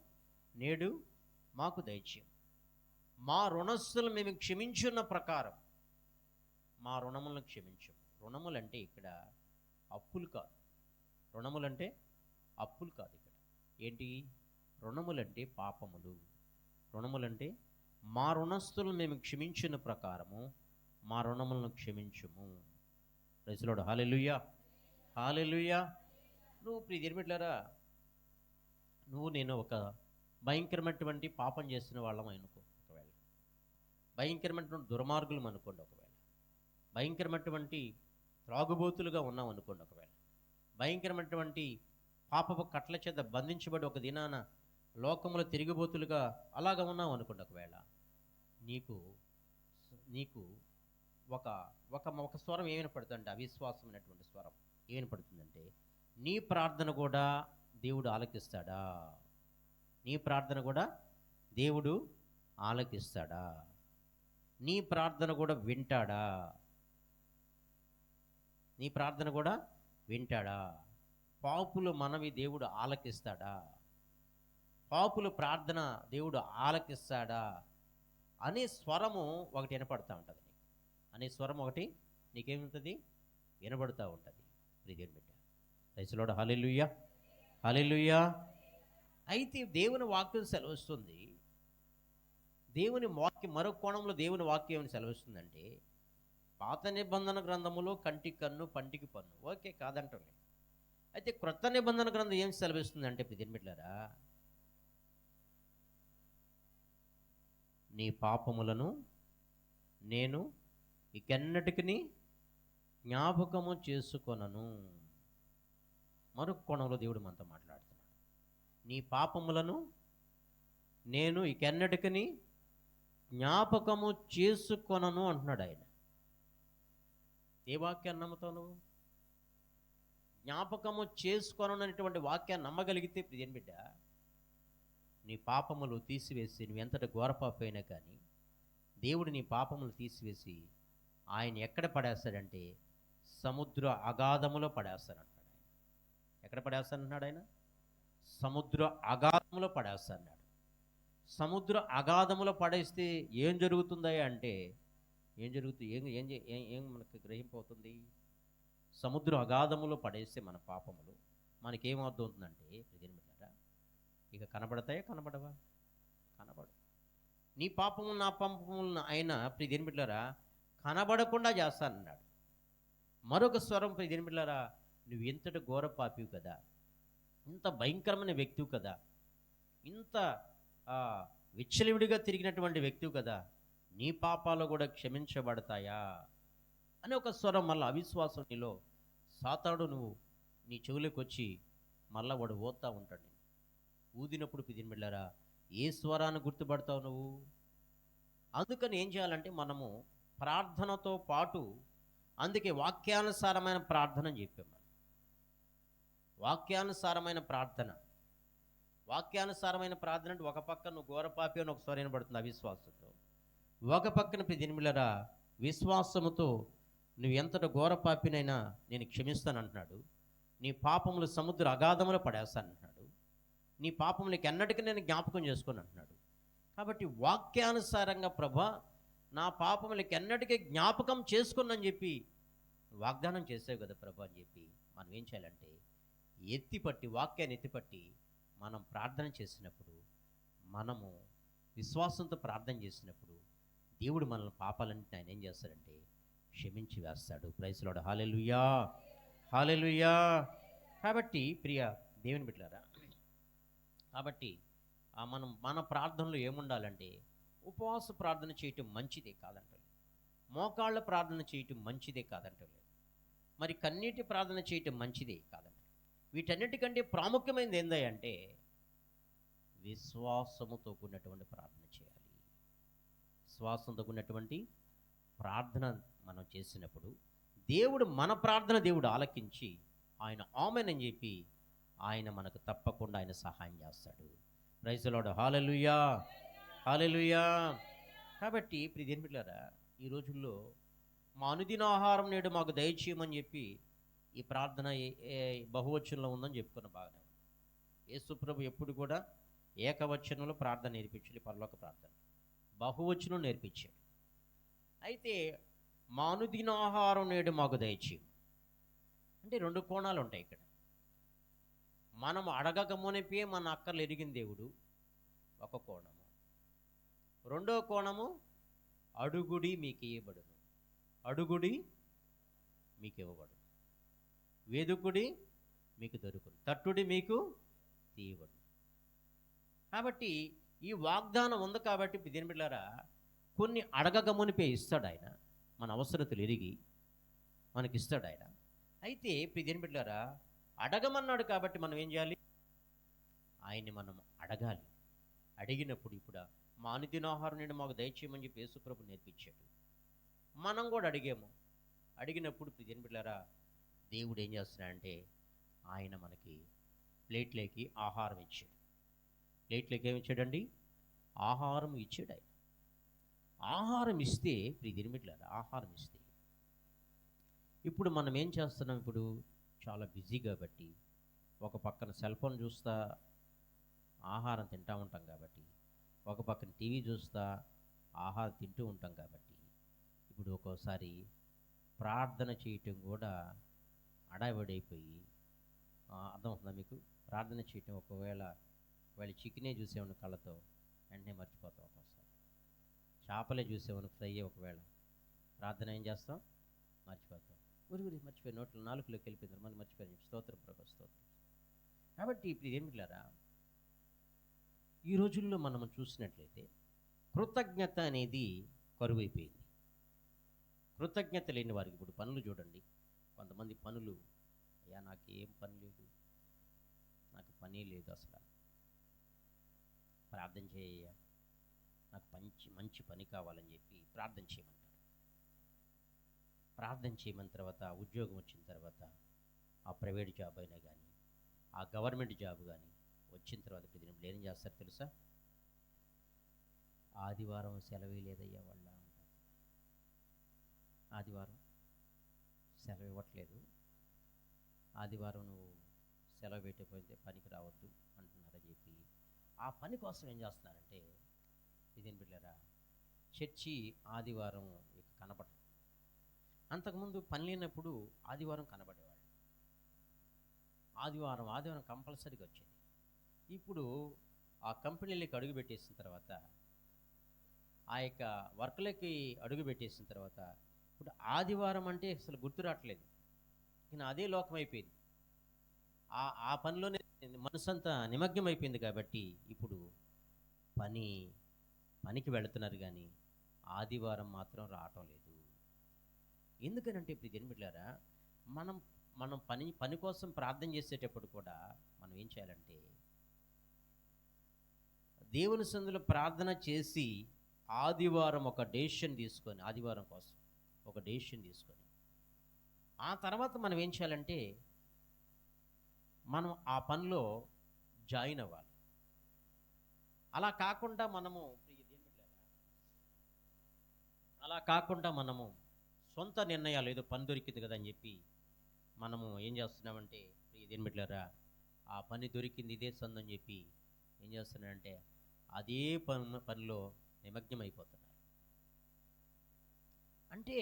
నేడు మాకు దయచేయము. మా రుణస్థులు మేము క్షమించున్న ప్రకారం మా రుణములను క్షమించము. రుణములంటే ఇక్కడ అప్పులు కాదు. రుణములంటే అప్పులు కాదు. ఇక్కడ ఏంటి? రుణములంటే పాపములు. రుణములంటే మా రుణస్థులు మేము క్షమించిన ప్రకారము మా రుణములను క్షమించుము. Praise Lord. హల్లెలూయా, హల్లెలూయా. నువ్వు ప్రియమిత్రులారా, నేను ఒక భయంకరమైనటువంటి పాపం చేసిన వాళ్ళం అనుకో, ఒకవేళ భయంకరమైనటువంటి దుర్మార్గులం అనుకోండి, ఒకవేళ భయంకరమైనటువంటి త్రాగుబోతులుగా ఉన్నాం అనుకోండి, ఒకవేళ భయంకరమైనటువంటి పాపపు కట్ల చేత బంధించబడి ఒక దినాన లోకములో తిరిగిబోతులుగా అలాగా ఉన్నాం అనుకోండి, ఒకవేళ నీకు ఒక స్వరం ఏమైనా పడుతుందంటే, అవిశ్వాసమైనటువంటి స్వరం ఏమైనా పడుతుందంటే, నీ ప్రార్థన కూడా దేవుడు ఆలకిస్తాడా? నీ ప్రార్థన కూడా దేవుడు ఆలకిస్తాడా? నీ ప్రార్థన కూడా వింటాడా? నీ ప్రార్థన కూడా వింటాడా? పాపుల మనవి దేవుడు ఆలకిస్తాడా? పాపుల ప్రార్థన దేవుడు ఆలకిస్తాడా అనే స్వరము ఒకటి వినపడుతూ ఉంటుంది. అనే స్వరం ఒకటి నీకేముంటుంది? వినబడుతూ ఉంటుంది. ప్రియమైన బిడ్డ, ప్రైజ్ లార్డ్. హల్లెలూయా, హల్లెలూయా. అయితే దేవుని వాక్యం సెలవిస్తుంది, దేవుని వాక్యం మరొక కోణంలో దేవుని వాక్యం ఏమని సెలవిస్తుందంటే, పాత నిబంధన గ్రంథములో కంటికి కన్ను పంటికి పన్ను, ఓకే, కాదంటలే. అయితే క్రొత్త నిబంధన గ్రంథం ఏం సెలవిస్తుందంటే ప్రియమిత్రులారా, నీ పాపములను నేను ఇకెన్నటికి జ్ఞాపకము చేసుకొనను. మరొక కోణంలో దేవుడు మనతో మాట్లాడుతున్నాడు. నీ పాపములను నేను ఇకెన్నటికి జ్ఞాపకము చేసుకొనను అంటున్నాడు ఆయన. ఏ వాక్యాన్ని నమ్ముతావు నువ్వు? జ్ఞాపకము చేసుకొనను అనేటువంటి వాక్యాన్ని నమ్మగలిగితే ప్రియన్ బిడ్డ, నీ పాపములు తీసివేసి, నువ్వు ఎంతటి ఘోరపాపి అయినా కానీ దేవుడు నీ పాపములు తీసివేసి ఆయన ఎక్కడ పడేస్తాడంటే సముద్ర అగాధములో పడేస్తానంటాడు ఆయన. ఎక్కడ పడేస్తానంటున్నాడు ఆయన? సముద్ర అగాధములో పడేస్తాడు. సముద్ర అగాధములో పడేస్తే ఏం జరుగుతుందా అంటే ఏం జరుగుతుంది? ఏం ఏం ఏం ఏం మనకు గ్రహింపవుతుంది? సముద్ర అగాధములో పడేస్తే మన పాపములు మనకేమవుతుందంటే ప్రియమిత్రులారా, ఇక కనబడతాయా? కనబడవా? కనబడు. నీ పాపము నా పాపములను ఆయన ప్రియమిత్రులారా కనబడకుండా చేస్తానన్నాడు. మరొక స్వరం ప్రియమిత్రులారా, నువ్వు ఎంతటి ఘోర పాపివి కదా, ఇంత భయంకరమైన వ్యక్తివి కదా, ఇంత విచ్చలవిడిగా తిరిగినటువంటి వ్యక్తివి కదా, నీ పాపాలు కూడా క్షమించబడతాయా అని ఒక స్వరం మళ్ళీ అవిశ్వాసం నీలో సాతాడు నువ్వు నీ చెవులకు వచ్చి మళ్ళా వాడు ఓతా ఉంటాడు. నేను ఊదినప్పుడు పిదిమిళ్ళారా ఏ స్వరాన్ని గుర్తుపడతావు నువ్వు? అందుకని ఏం చేయాలంటే మనము ప్రార్థనతో పాటు, అందుకే వాక్యానుసారమైన ప్రార్థన అని చెప్పాము. వాక్యానుసారమైన ప్రార్థన. వాక్యానుసారమైన ప్రార్థన అంటే ఒక పక్క నువ్వు ఘోరపాపి అని ఒక స్వరం వినబడుతుంది అవిశ్వాసంతో, ఒక పక్కన ప్రియమిత్రులారా విశ్వాసముతో నువ్వు ఎంతటి ఘోరపాపినైనా నేను క్షమిస్తానంటున్నాడు. నీ పాపములు సముద్ర అగాధములో పడేస్తానంటున్నాడు. నీ పాపములకి ఎన్నటికీ నేను జ్ఞాపకం చేసుకొని అంటున్నాడు. కాబట్టి వాక్యానుసారంగా ప్రభా నా పాపములకి ఎన్నటికీ జ్ఞాపకం చేసుకున్నని చెప్పి వాగ్దానం చేసావు కదా ప్రభా అని చెప్పి మనం ఏం చేయాలంటే ఎత్తిపట్టి, వాక్యాన్ని ఎత్తిపట్టి మనం ప్రార్థన చేసినప్పుడు, మనము విశ్వాసంతో ప్రార్థన చేసినప్పుడు దేవుడు మనల్ని పాపాలన్నింటినీ ఆయన ఏం చేస్తాడంటే క్షమించి వేస్తాడు. Praise Lord. Hallelujah, hallelujah. కాబట్టి ప్రియ దేవుని బిడ్డలారా, కాబట్టి మన ప్రార్థనలో ఏముండాలంటే ఉపవాస ప్రార్థన చేయటం మంచిదే కాదంటలేదు, మోకాళ్ళ ప్రార్థన చేయటం మంచిదే కాదంటలేదు, మరి కన్నీటి ప్రార్థన చేయటం మంచిదే కాదంట. వీటన్నిటికంటే ప్రాముఖ్యమైనది ఏందంటే విశ్వాసముతో కూడినటువంటి ప్రార్థన చేయాలి. విశ్వాసంతో కూడినటువంటి ప్రార్థన మనం చేసినప్పుడు దేవుడు మన ప్రార్థన దేవుడు ఆలకించి ఆయన ఆమెన్ అని చెప్పి ఆయన మనకు తప్పకుండా ఆయన సహాయం చేస్తాడు. Praise the Lord. Hallelujah, hallelujah. కాబట్టి ప్రియమిత్రులారా ఈ రోజుల్లో మా అనుదిన ఆహారం నేడు మాకు దయచేయమని చెప్పి ఈ ప్రార్థన బహువచనంలో ఉందని చెప్పుకున్న బాగానే ఉంది. యేసుప్రభు ఎప్పుడు కూడా ఏకవచనంలో ప్రార్థన నేర్పించాడు, పరలోక ప్రార్థన బహువచనం నేర్పించాడు. అయితే మా అనుదిన ఆహారం నేడు మాకు దయచేయం అంటే రెండు కోణాలు ఉంటాయి ఇక్కడ. మనం అడగక మునిపే మన అక్కర్లు ఎరిగిన దేవుడు ఒక కోణము, రెండో కోణము అడుగుడి మీకు ఇవ్వబడును, అడుగుడి మీకు ఇవ్వబడును, వెదుకుడి మీకు దొరుకును, తట్టుడి మీకు తీయబడును. కాబట్టి ఈ వాగ్దానం ఉంది కాబట్టి దీని బిడ్డలారా కొన్ని అడగక మునిపే ఇస్తాడు ఆయన, మన అవసరతలు ఎరిగి మనకిస్తాడు ఆయన. అయితే దీని బిడ్డలారా అడగమన్నాడు కాబట్టి మనం ఏం చేయాలి? ఆయన్ని మనం అడగాలి. అడిగినప్పుడు ఇప్పుడు మా అనుదినాహారం నుండి మాకు దయచేయమని చెప్పి యేసుప్రభు నేర్పించాడు. మనం కూడా అడిగాము. అడిగినప్పుడు దీని బిడ్డలారా దేవుడు ఏం చేస్తున్నాడంటే ఆయన మనకి ప్లేట్లోకి ఆహారం ఇచ్చాడు. ప్లేట్లోకి ఏమి ఇచ్చాడండి? ఆహారం ఇచ్చాడు ఆయన. ఆహారం ఇస్తే దీని బిడ్డలారా ఆహారం ఇస్తే ఇప్పుడు మనం ఏం చేస్తున్నాం? ఇప్పుడు చాలా బిజీ కాబట్టి ఒక పక్కన సెల్ ఫోన్ చూస్తా ఆహారం తింటూ ఉంటాం కాబట్టి, ఒక పక్కన టీవీ చూస్తా ఆహారం తింటూ ఉంటాం కాబట్టి ఇప్పుడు ఒక్కోసారి ప్రార్థన చేయటం కూడా అడావిడైపోయి, అర్థమవుతుందా మీకు? ప్రార్థన చేయటం ఒకవేళ చికెనే చూసేవాడిని కళ్ళతో వెంటనే మర్చిపోతాం, ఒక్కోసారి చేపలే చూసేవాడిని ఫ్రై ఒకవేళ ప్రార్థన ఏం చేస్తాం? మర్చిపోతాం. ఊరి మర్చిపోయి నోట్లో నాలుగులోకి వెళ్ళిపోయింది, మనం మర్చిపోయాం. స్తోత్రం ప్రభు, స్తోత్రం. కాబట్టి ఇప్పుడు ఏమిట్లారా ఈ రోజుల్లో మనం చూసినట్లయితే కృతజ్ఞత అనేది కరువైపోయింది. కృతజ్ఞత లేని వారికి ఇప్పుడు పనులు చూడండి, కొంతమంది పనులు, అయ్యా నాకేం పని లేదు, నాకు పని లేదు, అసలు ప్రార్థన చేయ్యా, నాకు మంచి మంచి పని కావాలని చెప్పి ప్రార్థన చేయమంటారు. ప్రార్థన చేయమన్న తర్వాత ఉద్యోగం వచ్చిన తర్వాత ఆ ప్రైవేట్ జాబ్ అయినా కానీ ఆ గవర్నమెంట్ జాబ్ కానీ వచ్చిన తర్వాత ప్రతినిధులు ఏం చేస్తారు తెలుసా? ఆదివారం సెలవు లేదయ్యా వాళ్ళ అంటారు. ఆదివారం సెలవు ఇవ్వట్లేదు, ఆదివారం నువ్వు సెలవు పెట్టకపోతే పనికి రావద్దు అంటున్నారని చెప్పి ఆ పని కోసం ఏం చేస్తున్నారంటే ఇదేం బిడ్డలారా, చర్చి ఆదివారం ఇక కనపడదు. అంతకుముందు పని లేనప్పుడు ఆదివారం కనబడేవాడు. ఆదివారం కంపల్సరీగా వచ్చేది. ఇప్పుడు ఆ కంపెనీలకి అడుగు పెట్టేసిన తర్వాత, ఆ యొక్క వర్క్లకి అడుగు పెట్టేసిన తర్వాత ఇప్పుడు ఆదివారం అంటే అసలు గుర్తు రావట్లేదు. ఇక అదే లోకం అయిపోయింది. ఆ పనిలోనే మనసంతా నిమగ్నం అయిపోయింది. కాబట్టి ఇప్పుడు పనికి వెళుతున్నారు కానీ ఆదివారం మాత్రం రావటం లేదు. ఎందుకనంటే ఇప్పుడు జన్మిట్లారా, మనం పని కోసం ప్రార్థన చేసేటప్పుడు కూడా మనం ఏం చేయాలంటే దేవుని సందులో ప్రార్థన చేసి ఆదివారం ఒక డెసిషన్ తీసుకొని, ఆదివారం కోసం ఒక డెసిషన్ తీసుకొని ఆ తర్వాత మనం ఏం చేయాలంటే మనం ఆ పనిలో జాయిన్ అవ్వాలి. అలా కాకుండా మనము సొంత నిర్ణయాలు, ఏదో పని దొరికింది కదా అని చెప్పి మనము ఏం చేస్తున్నామంటే ఇదేం బిడ్డలారా, ఆ పని దొరికింది ఇదే సందని చెప్పి ఏం చేస్తున్నారంటే అదే పనిలో నిమగ్నం అయిపోతున్నారు. అంటే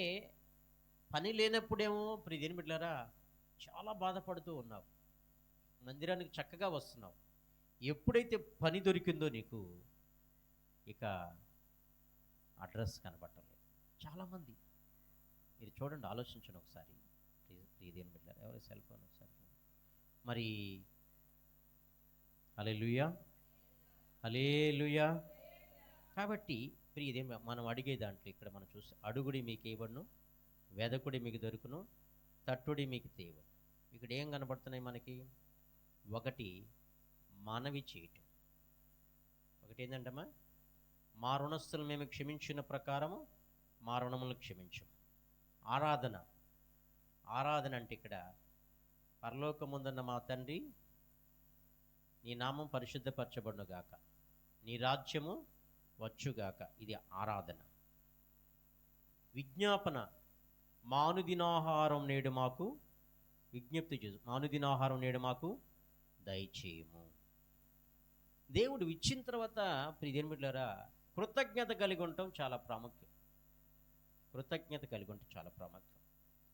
పని లేనప్పుడేమో ఇదేం బిడ్డలారా చాలా బాధపడుతూ ఉన్నావు, మందిరానికి చక్కగా వస్తున్నావు. ఎప్పుడైతే పని దొరికిందో నీకు ఇక అడ్రస్ కనపడటం లేదు. చాలామంది మీరు చూడండి, ఆలోచించండి ఒకసారి. ఇదేం బిడ్డలారా, ఎవరి సెల్ ఫోన్ ఒకసారి మరి. హల్లెలూయా, హల్లెలూయా. కాబట్టి ఇదేం మనం అడిగే దాంట్లో ఇక్కడ మనం చూస్తే అడుగుడి మీకు ఇవ్వను, వెదకుడి మీకు దొరుకును, తట్టుడి మీకు తేవను. ఇక్కడ ఏం కనబడుతున్నాయి మనకి? ఒకటి మనవి చేయటం. ఒకటి ఏంటంటమ్మా, మా రుణస్తులు మేము క్షమించిన ప్రకారము మా రుణములు క్షమించము. ఆరాధన అంటే ఇక్కడ పరలోకముందున్న మా తండ్రి, నీ నామం పరిశుద్ధపరచబడునుగాక, నీ రాజ్యము వచ్చుగాక. ఇది ఆరాధన. విజ్ఞాపన, మానుదినాహారం నేడు మాకు విజ్ఞప్తి చేసు, మానుదినాహారం నేడు మాకు దయచేయము. దేవుడు ఇచ్చిన తర్వాత ఇదేం బిడ్డలారా, కృతజ్ఞత కలిగి ఉండటం చాలా ప్రాముఖ్యం. కృతజ్ఞత కలిగి ఉండటం చాలా ప్రాముఖ్యం.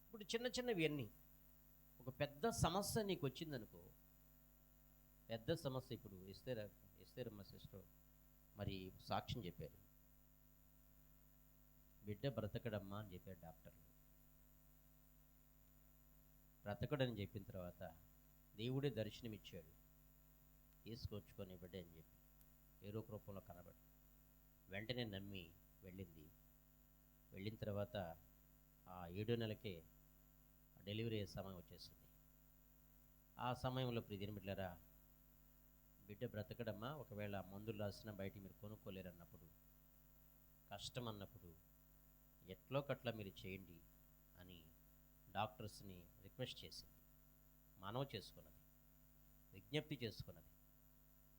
ఇప్పుడు చిన్న చిన్నవి అన్నీ, ఒక పెద్ద సమస్య నీకు వచ్చిందనుకో, పెద్ద సమస్య. ఇప్పుడు ఎస్తేరమ్మ సిస్టర్ మరి సాక్ష్యం చెప్పారు, బిడ్డ బ్రతకడమ్మా అని చెప్పారు డాక్టర్లు. బ్రతకడని చెప్పిన తర్వాత దేవుడే దర్శనమిచ్చాడు, తీసుకొచ్చుకొని బిడ్డ అని చెప్పి ఏదో రూపంలో కనబడి వెంటనే నమ్మి వెళ్ళింది. వెళ్ళిన తర్వాత ఆ 7వ నెలకే డెలివరీ అయ్యే సమయం వచ్చేసింది. ఆ సమయంలో ఇదేం బిడ్డలారా, బిడ్డ బ్రతకడమ్మా, ఒకవేళ మందులు రాసినా బయట మీరు కొనుక్కోలేరు అన్నప్పుడు, కష్టం అన్నప్పుడు ఎట్లో కట్లా మీరు చేయండి అని డాక్టర్స్ని రిక్వెస్ట్ చేసింది, మనవి చేసుకున్నది, విజ్ఞప్తి చేసుకున్నది.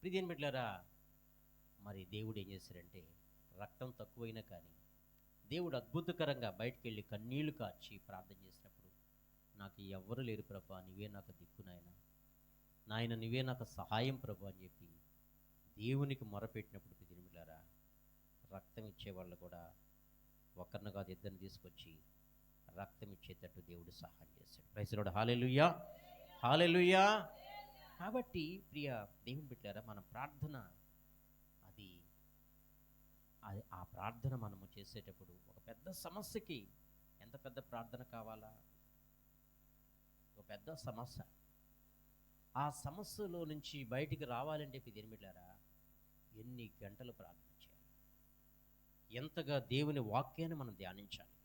ఇదేం బిడ్డలారా, మరి దేవుడు ఏం చేశారంటే రక్తం తక్కువైనా కానీ దేవుడు అద్భుతకరంగా బయటికి వెళ్ళి కన్నీళ్లు కార్చి ప్రార్థన చేసినప్పుడు, నాకు ఎవ్వరు లేరు ప్రభా, నీవే నాకు దిక్కు నాయన, నీవే నాకు సహాయం ప్రభు అని చెప్పి దేవునికి మొరపెట్టినప్పుడు బిడ్డలారా, రక్తం ఇచ్చేవాళ్ళు కూడా ఒకరిని కాదు ఇద్దరిని తీసుకొచ్చి రక్తం ఇచ్చేటట్టు దేవుడు సహాయం చేశాడు. Praise the Lord. Hallelujah, hallelujah. కాబట్టి ప్రియ దేవుని బిడ్డలారా, మన ప్రార్థన ఆ ప్రార్థన మనము చేసేటప్పుడు ఒక పెద్ద సమస్యకి ఎంత పెద్ద ప్రార్థన కావాలా? ఒక పెద్ద సమస్య. ఆ సమస్యలో నుంచి బయటికి రావాలంటే ఇదేం బిడ్డలారా, ఎన్ని గంటలు ప్రార్థన చేయాలి, ఎంతగా దేవుని వాక్యాన్ని మనం ధ్యానించాలి,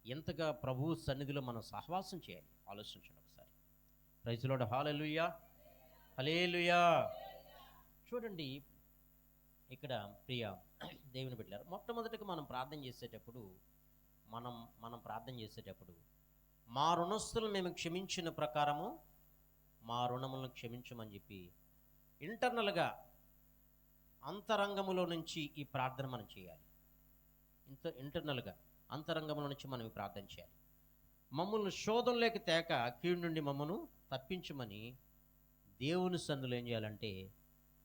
ఎంతగా ప్రభువు సన్నిధిలో మనం సహవాసం చేయాలి. ఆలోచించండి ఒకసారి. Praise the Lord. Hallelujah, hallelujah. చూడండి ఇక్కడ ప్రియ దేవుని బిడ్డలారా, మొట్టమొదటిగా మనం ప్రార్థన చేసేటప్పుడు మనం మనం ప్రార్థన చేసేటప్పుడు మా రుణస్తులు మేము క్షమించిన ప్రకారము మా రుణములను క్షమించమని చెప్పి ఇంటర్నల్గా అంతరంగములో నుంచి ఈ ప్రార్థన మనం చేయాలి. ఇంటర్నల్గా అంతరంగంలో నుంచి మనం ఈ ప్రార్థన చేయాలి. మమ్మల్ని శోధనలోకి తేక కీడు నుండి మమ్మను తప్పించమని దేవుని సన్నిధిలో ఏం చేయాలంటే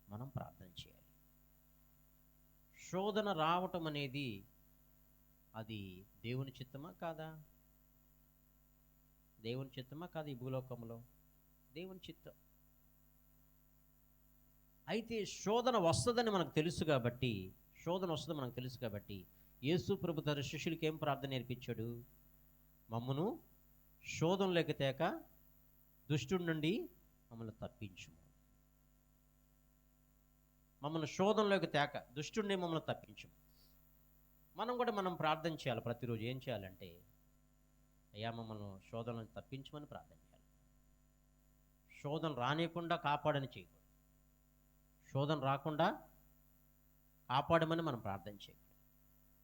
మనం ప్రార్థన చేయాలి. శోధన రావటం అనేది అది దేవుని చిత్తమా కాదా? దేవుని చిత్తమా కాదు? ఈ భూలోకంలో దేవుని చిత్తం. అయితే శోధన వస్తుందని మనకు తెలుసు కాబట్టి యేసు ప్రభు తన శిష్యులకి ఏం ప్రార్థన నేర్పించాడు? మమ్మను శోధనలోకి తేక దుష్టుడి నుండి మమ్మల్ని తప్పించుము. మమ్మల్ని శోధనలోకి తేక దుష్టుడిని మమ్మల్ని తప్పించుము. మనం ప్రార్థన చేయాలి ప్రతిరోజు. ఏం చేయాలంటే, అయ్యా మమ్మల్ని శోధనలను తప్పించమని ప్రార్థన చేయాలి. శోధన రానియకుండా కాపాడని చేయకూడదు. శోధన రాకుండా కాపాడమని మనం ప్రార్థన చేయకూడదు.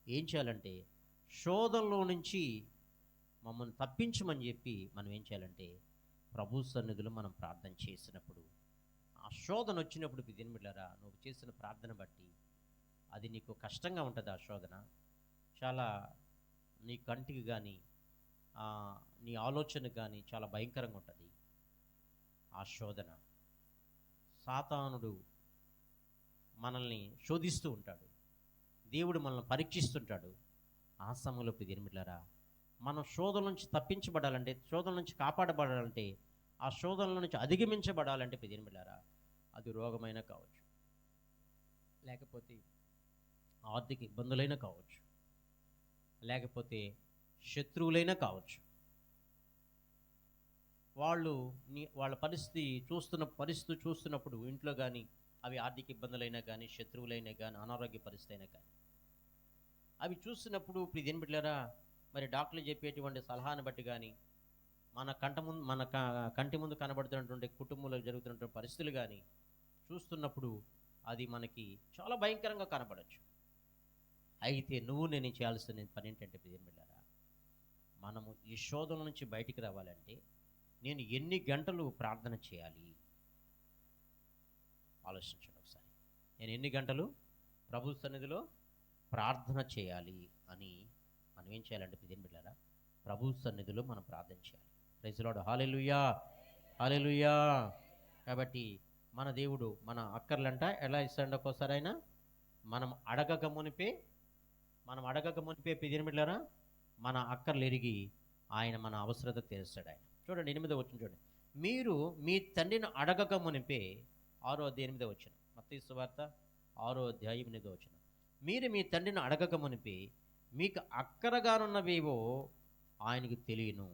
ఏం చేయాలంటే, శోధనలో నుంచి మమ్మల్ని తప్పించమని చెప్పి మనం ఏం చేయాలంటే ప్రభు సన్నిధిలో మనం ప్రార్థన చేసినప్పుడు, ఆ శోధన వచ్చినప్పుడు బిడ్డలారా, నువ్వు చేసిన ప్రార్థన బట్టి అది నీకు కష్టంగా ఉంటుంది. ఆ శోధన చాలా నీ కంటికి కానీ నీ ఆలోచనకు కానీ చాలా భయంకరంగా ఉంటుంది. ఆ శోధన సాతానుడు మనల్ని శోధిస్తూ ఉంటాడు, దేవుడు మనల్ని పరీక్షిస్తుంటాడు. ఆ సమయంలో బిడ్డలారా, మనం శోధన నుంచి తప్పించబడాలంటే, శోధన నుంచి కాపాడబడాలంటే, ఆ శోధనల నుంచి అధిగమించబడాలంటే బిడ్డలారా, అది రోగమైనా కావచ్చు, లేకపోతే ఆర్థిక ఇబ్బందులైనా కావచ్చు, లేకపోతే శత్రువులైనా కావచ్చు. వాళ్ళ పరిస్థితి చూస్తున్నప్పుడు ఇంట్లో కానీ అవి ఆర్థిక ఇబ్బందులైనా కానీ, శత్రువులైనా కానీ, అనారోగ్య పరిస్థితి అయినా కానీ అవి చూస్తున్నప్పుడు బిడ్డలారా, మరి డాక్టర్లు చెప్పేటువంటి సలహాను బట్టి కానీ, మన కంటి ముందు కనబడుతున్నటువంటి కుటుంబంలో జరుగుతున్నటువంటి పరిస్థితులు కానీ చూస్తున్నప్పుడు అది మనకి చాలా భయంకరంగా కనబడచ్చు. అయితే నేను చేయాల్సిన పని ఏంటంటే బిడ్డలారా, మనము ఈ శోధన నుంచి బయటికి రావాలంటే నేను ఎన్ని గంటలు ప్రార్థన చేయాలి ఆలోచించండి ఒకసారి. నేను ఎన్ని గంటలు ప్రభు సన్నిధిలో ప్రార్థన చేయాలి అని మనం ఏం చేయాలంటే బిడ్డలారా, ప్రభు సన్నిధిలో మనం ప్రార్థన చేయాలి. Praise the Lord. Hallelujah, hallelujah. కాబట్టి మన దేవుడు మన అక్కర్లంట ఎలా ఇస్తాడు? ఒక్కోసారి ఆయన మనం అడగక మునిపే బిడ్డలారా మన అక్కర్లు ఎరిగి ఆయన మన అవసరత తీరుస్తాడు. ఆయన చూడండి 8వ వచనం చూడండి. మీరు మీ తండ్రిని అడగక మునిపే, 6వ అధ్యాయం 8వ వచనం, మత్తయి సువార్త 6వ అధ్యాయం 8వ వచనం. మీరు మీ తండ్రిని అడగక మునిపే మీకు అక్కరగానున్నవేవో ఆయనకు తెలియను,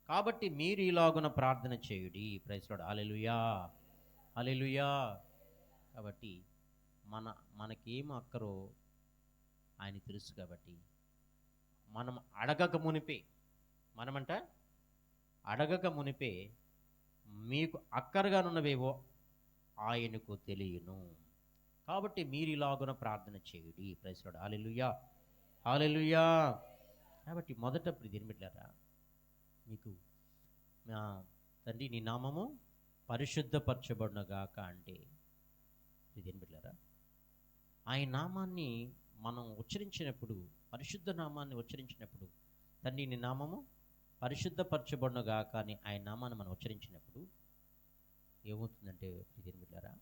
కాబట్టి మీరు ఇలాగున ప్రార్థన చేయుడి. Praise the Lord. Hallelujah, hallelujah. కాబట్టి మనకేం అక్కరో ఆయన తెలుసు. కాబట్టి మనం అడగక మునిపే మీకు అక్కరగానున్నవేవో ఆయనకు తెలియను, కాబట్టి మీరు ఇలాగున ప్రార్థన చేయుడి. Praise the Lord. Hallelujah, hallelujah. కాబట్టి మొదట బిడ్డలారా, మీకు తండ్రి నీ నామము పరిశుద్ధపరచబడునుగాక అంటే బిడ్డలారా, ఆయన నామాన్ని మనం ఉచ్చరించినప్పుడు, పరిశుద్ధ నామాన్ని ఉచ్చరించినప్పుడు, తండ్రి నీ నామము పరిశుద్ధపరచబడునుగాక అని ఆయన నామాన్ని మనం ఉచ్చరించినప్పుడు ఏమవుతుందంటే బిడ్డలారా,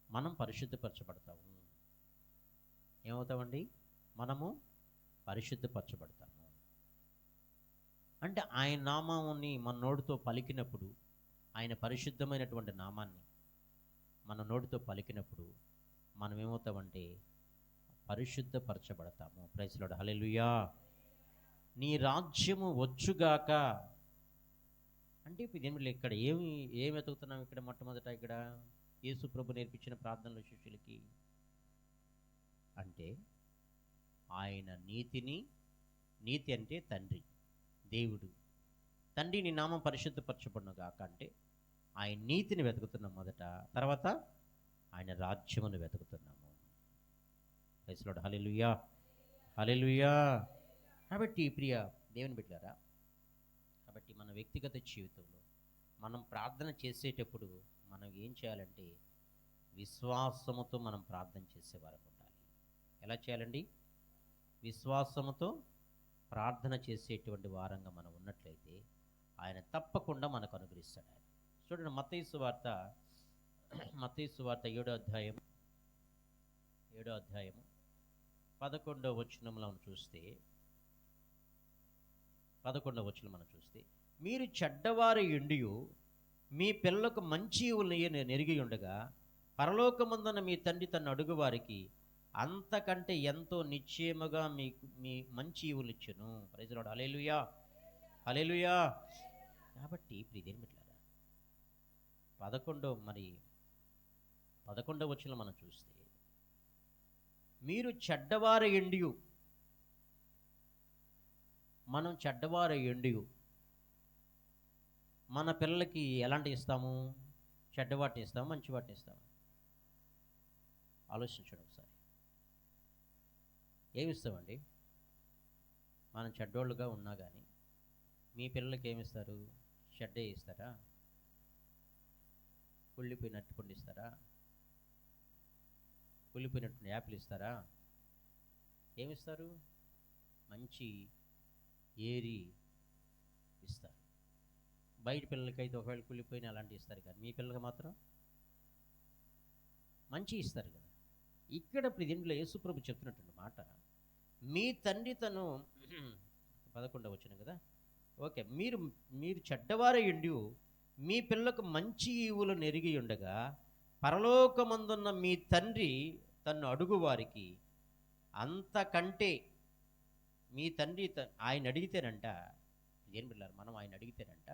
మనం పరిశుద్ధపరచబడతాము. ఏమవుతామండి? మనము పరిశుద్ధపరచబడతాము. అంటే ఆయన నామాన్ని మన నోటితో పలికినప్పుడు, ఆయన పరిశుద్ధమైనటువంటి నామాన్ని మన నోటితో పలికినప్పుడు మనం ఏమవుతామంటే పరిశుద్ధపరచబడతాము. Praise the Lord. హల్లెలూయా. నీ రాజ్యము వచ్చుగాక అంటే ఇక్కడ ఏమి వెతుకుతున్నాం? ఇక్కడ మొట్టమొదట ఇక్కడ యేసు ప్రభు నేర్పించిన ప్రార్థనలు శిష్యులకి అంటే ఆయన నీతి అంటే తండ్రి, దేవుడు. తండ్రి నీ నామం పరిశుద్ధపరచబడునుగాక అంటే ఆయన నీతిని వెతుకుతున్నాం మొదట, తర్వాత ఆయన రాజ్యమును వెతుకుతున్నాము. Praise Lord. Hallelujah, hallelujah. కాబట్టి ప్రియ దేవుని బిడ్డలారా, కాబట్టి మన వ్యక్తిగత జీవితంలో మనం ప్రార్థన చేసేటప్పుడు మనం ఏం చేయాలంటే విశ్వాసముతో మనం ప్రార్థన చేసేవారు ఉండాలి. ఎలా చేయాలండి? విశ్వాసముతో ప్రార్థన చేసేటువంటి వారంగా మనం ఉన్నట్లయితే ఆయన తప్పకుండా మనకు అనుగ్రహిస్తాడు. ఆయన చూడండి, మత్తయి సువార్త 7వ అధ్యాయం 11వ వచనంలో మనం చూస్తే మీరు చెడ్డవారి ఎండియు మీ పిల్లలకు మంచి నెరిగి ఉండగా పరలోకమందున మీ తండ్రి తను అడుగు వారికి అంతకంటే ఎంతో నిశ్చయముగా మీ మంచి ఈవులు ఇచ్చును. Praise Lord. Hallelujah, hallelujah. కాబట్టి ప్రియదేని బిడ్డలారా, 11వ వచనం మనం చూస్తే మీరు చెడ్డవారి ఎండియు, మనం చెడ్డవారి ఎండియు మన పిల్లలకి ఎలాంటి ఇస్తాము? చెడ్డవాటిని ఇస్తాము, మంచి వాటిని ఇస్తాము? ఆలోచించండి ఒకసారి. ఏమిస్తామండి? మనం చెడ్డోళ్ళుగా ఉన్నా కానీ మీ పిల్లలకి ఏమిస్తారు? చెడ్డే ఇస్తారా? కుళ్ళిపోయినట్టు పండు ఇస్తారా? కుళ్ళిపోయినట్టు యాపిల్ ఇస్తారా? ఏమిస్తారు? మంచి ఏరి ఇస్తారు. బయట పిల్లలకైతే ఒకవేళ కుళ్ళిపోయిన అలాంటివి ఇస్తారు, కానీ మీ పిల్లలకి మాత్రం మంచి ఇస్తారు కదా. ఇక్కడ దీంట్లో యేసుప్రభు చెప్తున్నటువంటి మాట, మీ తండ్రి తను 11వ వచనం కదా. ఓకే, మీరు చెడ్డవారై ఉండి మీ పిల్లకు మంచి ఈవులు నెరిగి ఉండగా పరలోకమందున్న మీ తండ్రి తన్ను అడుగు వారికి అంతకంటే, మీ తండ్రి ఆయన అడిగితేనంట, ఏం పిల్లలు మనం ఆయన అడిగితేనంట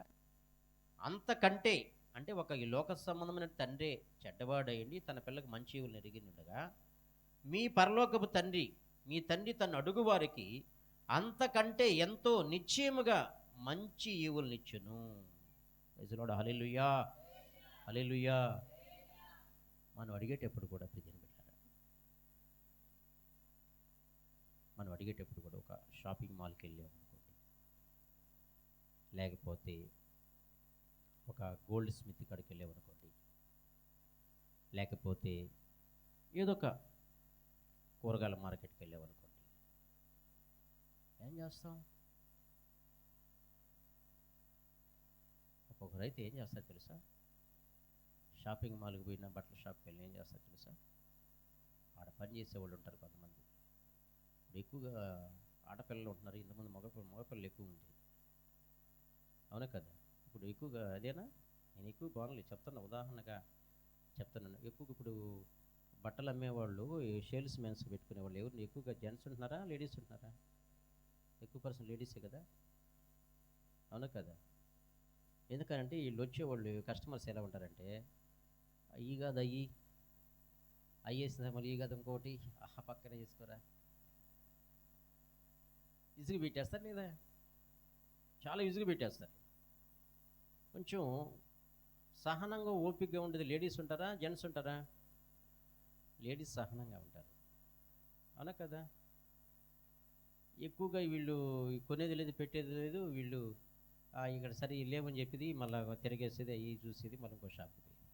అంతకంటే, అంటే ఒక ఈ లోక సంబంధమైన తండ్రి చెడ్డవాడయ్యండి తన పిల్లలకు మంచి ఈవులు నెరిగి ఉండగా మీ పరలోకపు తండ్రి, మీ తండ్రి తను అడుగు వారికి అంతకంటే ఎంతో నిశ్చయముగా మంచి ఈవులనిచ్చును. Praise Lord. హల్లెలూయా, హల్లెలూయా. మనం అడిగేటప్పుడు కూడా ప్రియమైన బిడ్డలారా, మనం అడిగేటప్పుడు కూడా ఒక షాపింగ్ మాల్కి వెళ్ళామనుకోండి, లేకపోతే ఒక గోల్డ్ స్మిత్ కాడికి వెళ్ళామనుకోండి, లేకపోతే ఏదో ఒక కూరగాయల మార్కెట్కి వెళ్ళామనుకోండి, ఏం చేస్తాం? ఒక్కొక్కరైతే ఏం చేస్తారు తెలుసా? షాపింగ్ మాల్కి పోయినా, బట్టల షాప్కి వెళ్ళి ఏం చేస్తారు తెలుసా? ఆడ పని చేసేవాళ్ళు ఉంటారు కొంతమంది. ఇప్పుడు ఎక్కువగా ఆడపిల్లలు ఉంటున్నారు, ఇంతమంది మగపిల్లలు ఎక్కువ ఉంది, అవునా కదా? ఇప్పుడు ఎక్కువగా అదేనా? నేను ఎక్కువ బాగుండలేదు చెప్తాను, ఉదాహరణగా చెప్తున్నాను. ఎక్కువగా ఇప్పుడు బట్టలు అమ్మేవాళ్ళు సేల్స్ మెన్స్ పెట్టుకునేవాళ్ళు ఎవరు ఎక్కువగా? జెంట్స్ ఉంటున్నారా, లేడీస్ ఉంటున్నారా? ఎక్కువ పర్సెంట్ లేడీసే కదా, అవునా కదా? ఎందుకంటే వీళ్ళు వచ్చేవాళ్ళు కస్టమర్స్ ఎలా ఉంటారంటే, ఈ కాదు అయ్యేసిన మళ్ళీ ఈ కాదు ఇంకోటి పక్కన చేసుకోరా, ఇసుగు పెట్టేస్తారు లేదా? చాలా ఇసుగు పెట్టేస్తారు. కొంచెం సహనంగా ఓపికగా ఉండేది లేడీస్ ఉంటారా, జెంట్స్ ఉంటారా? లేడీస్ సహనంగా ఉంటారు, అవునా కదా? ఎక్కువగా వీళ్ళు కొనేది లేదు, పెట్టేది లేదు. వీళ్ళు ఇక్కడ సరే లేవని చెప్పేది మళ్ళీ తిరిగేసేది, అవి చూసేది, మళ్ళీ ఇంకో షాప్కి పోయి,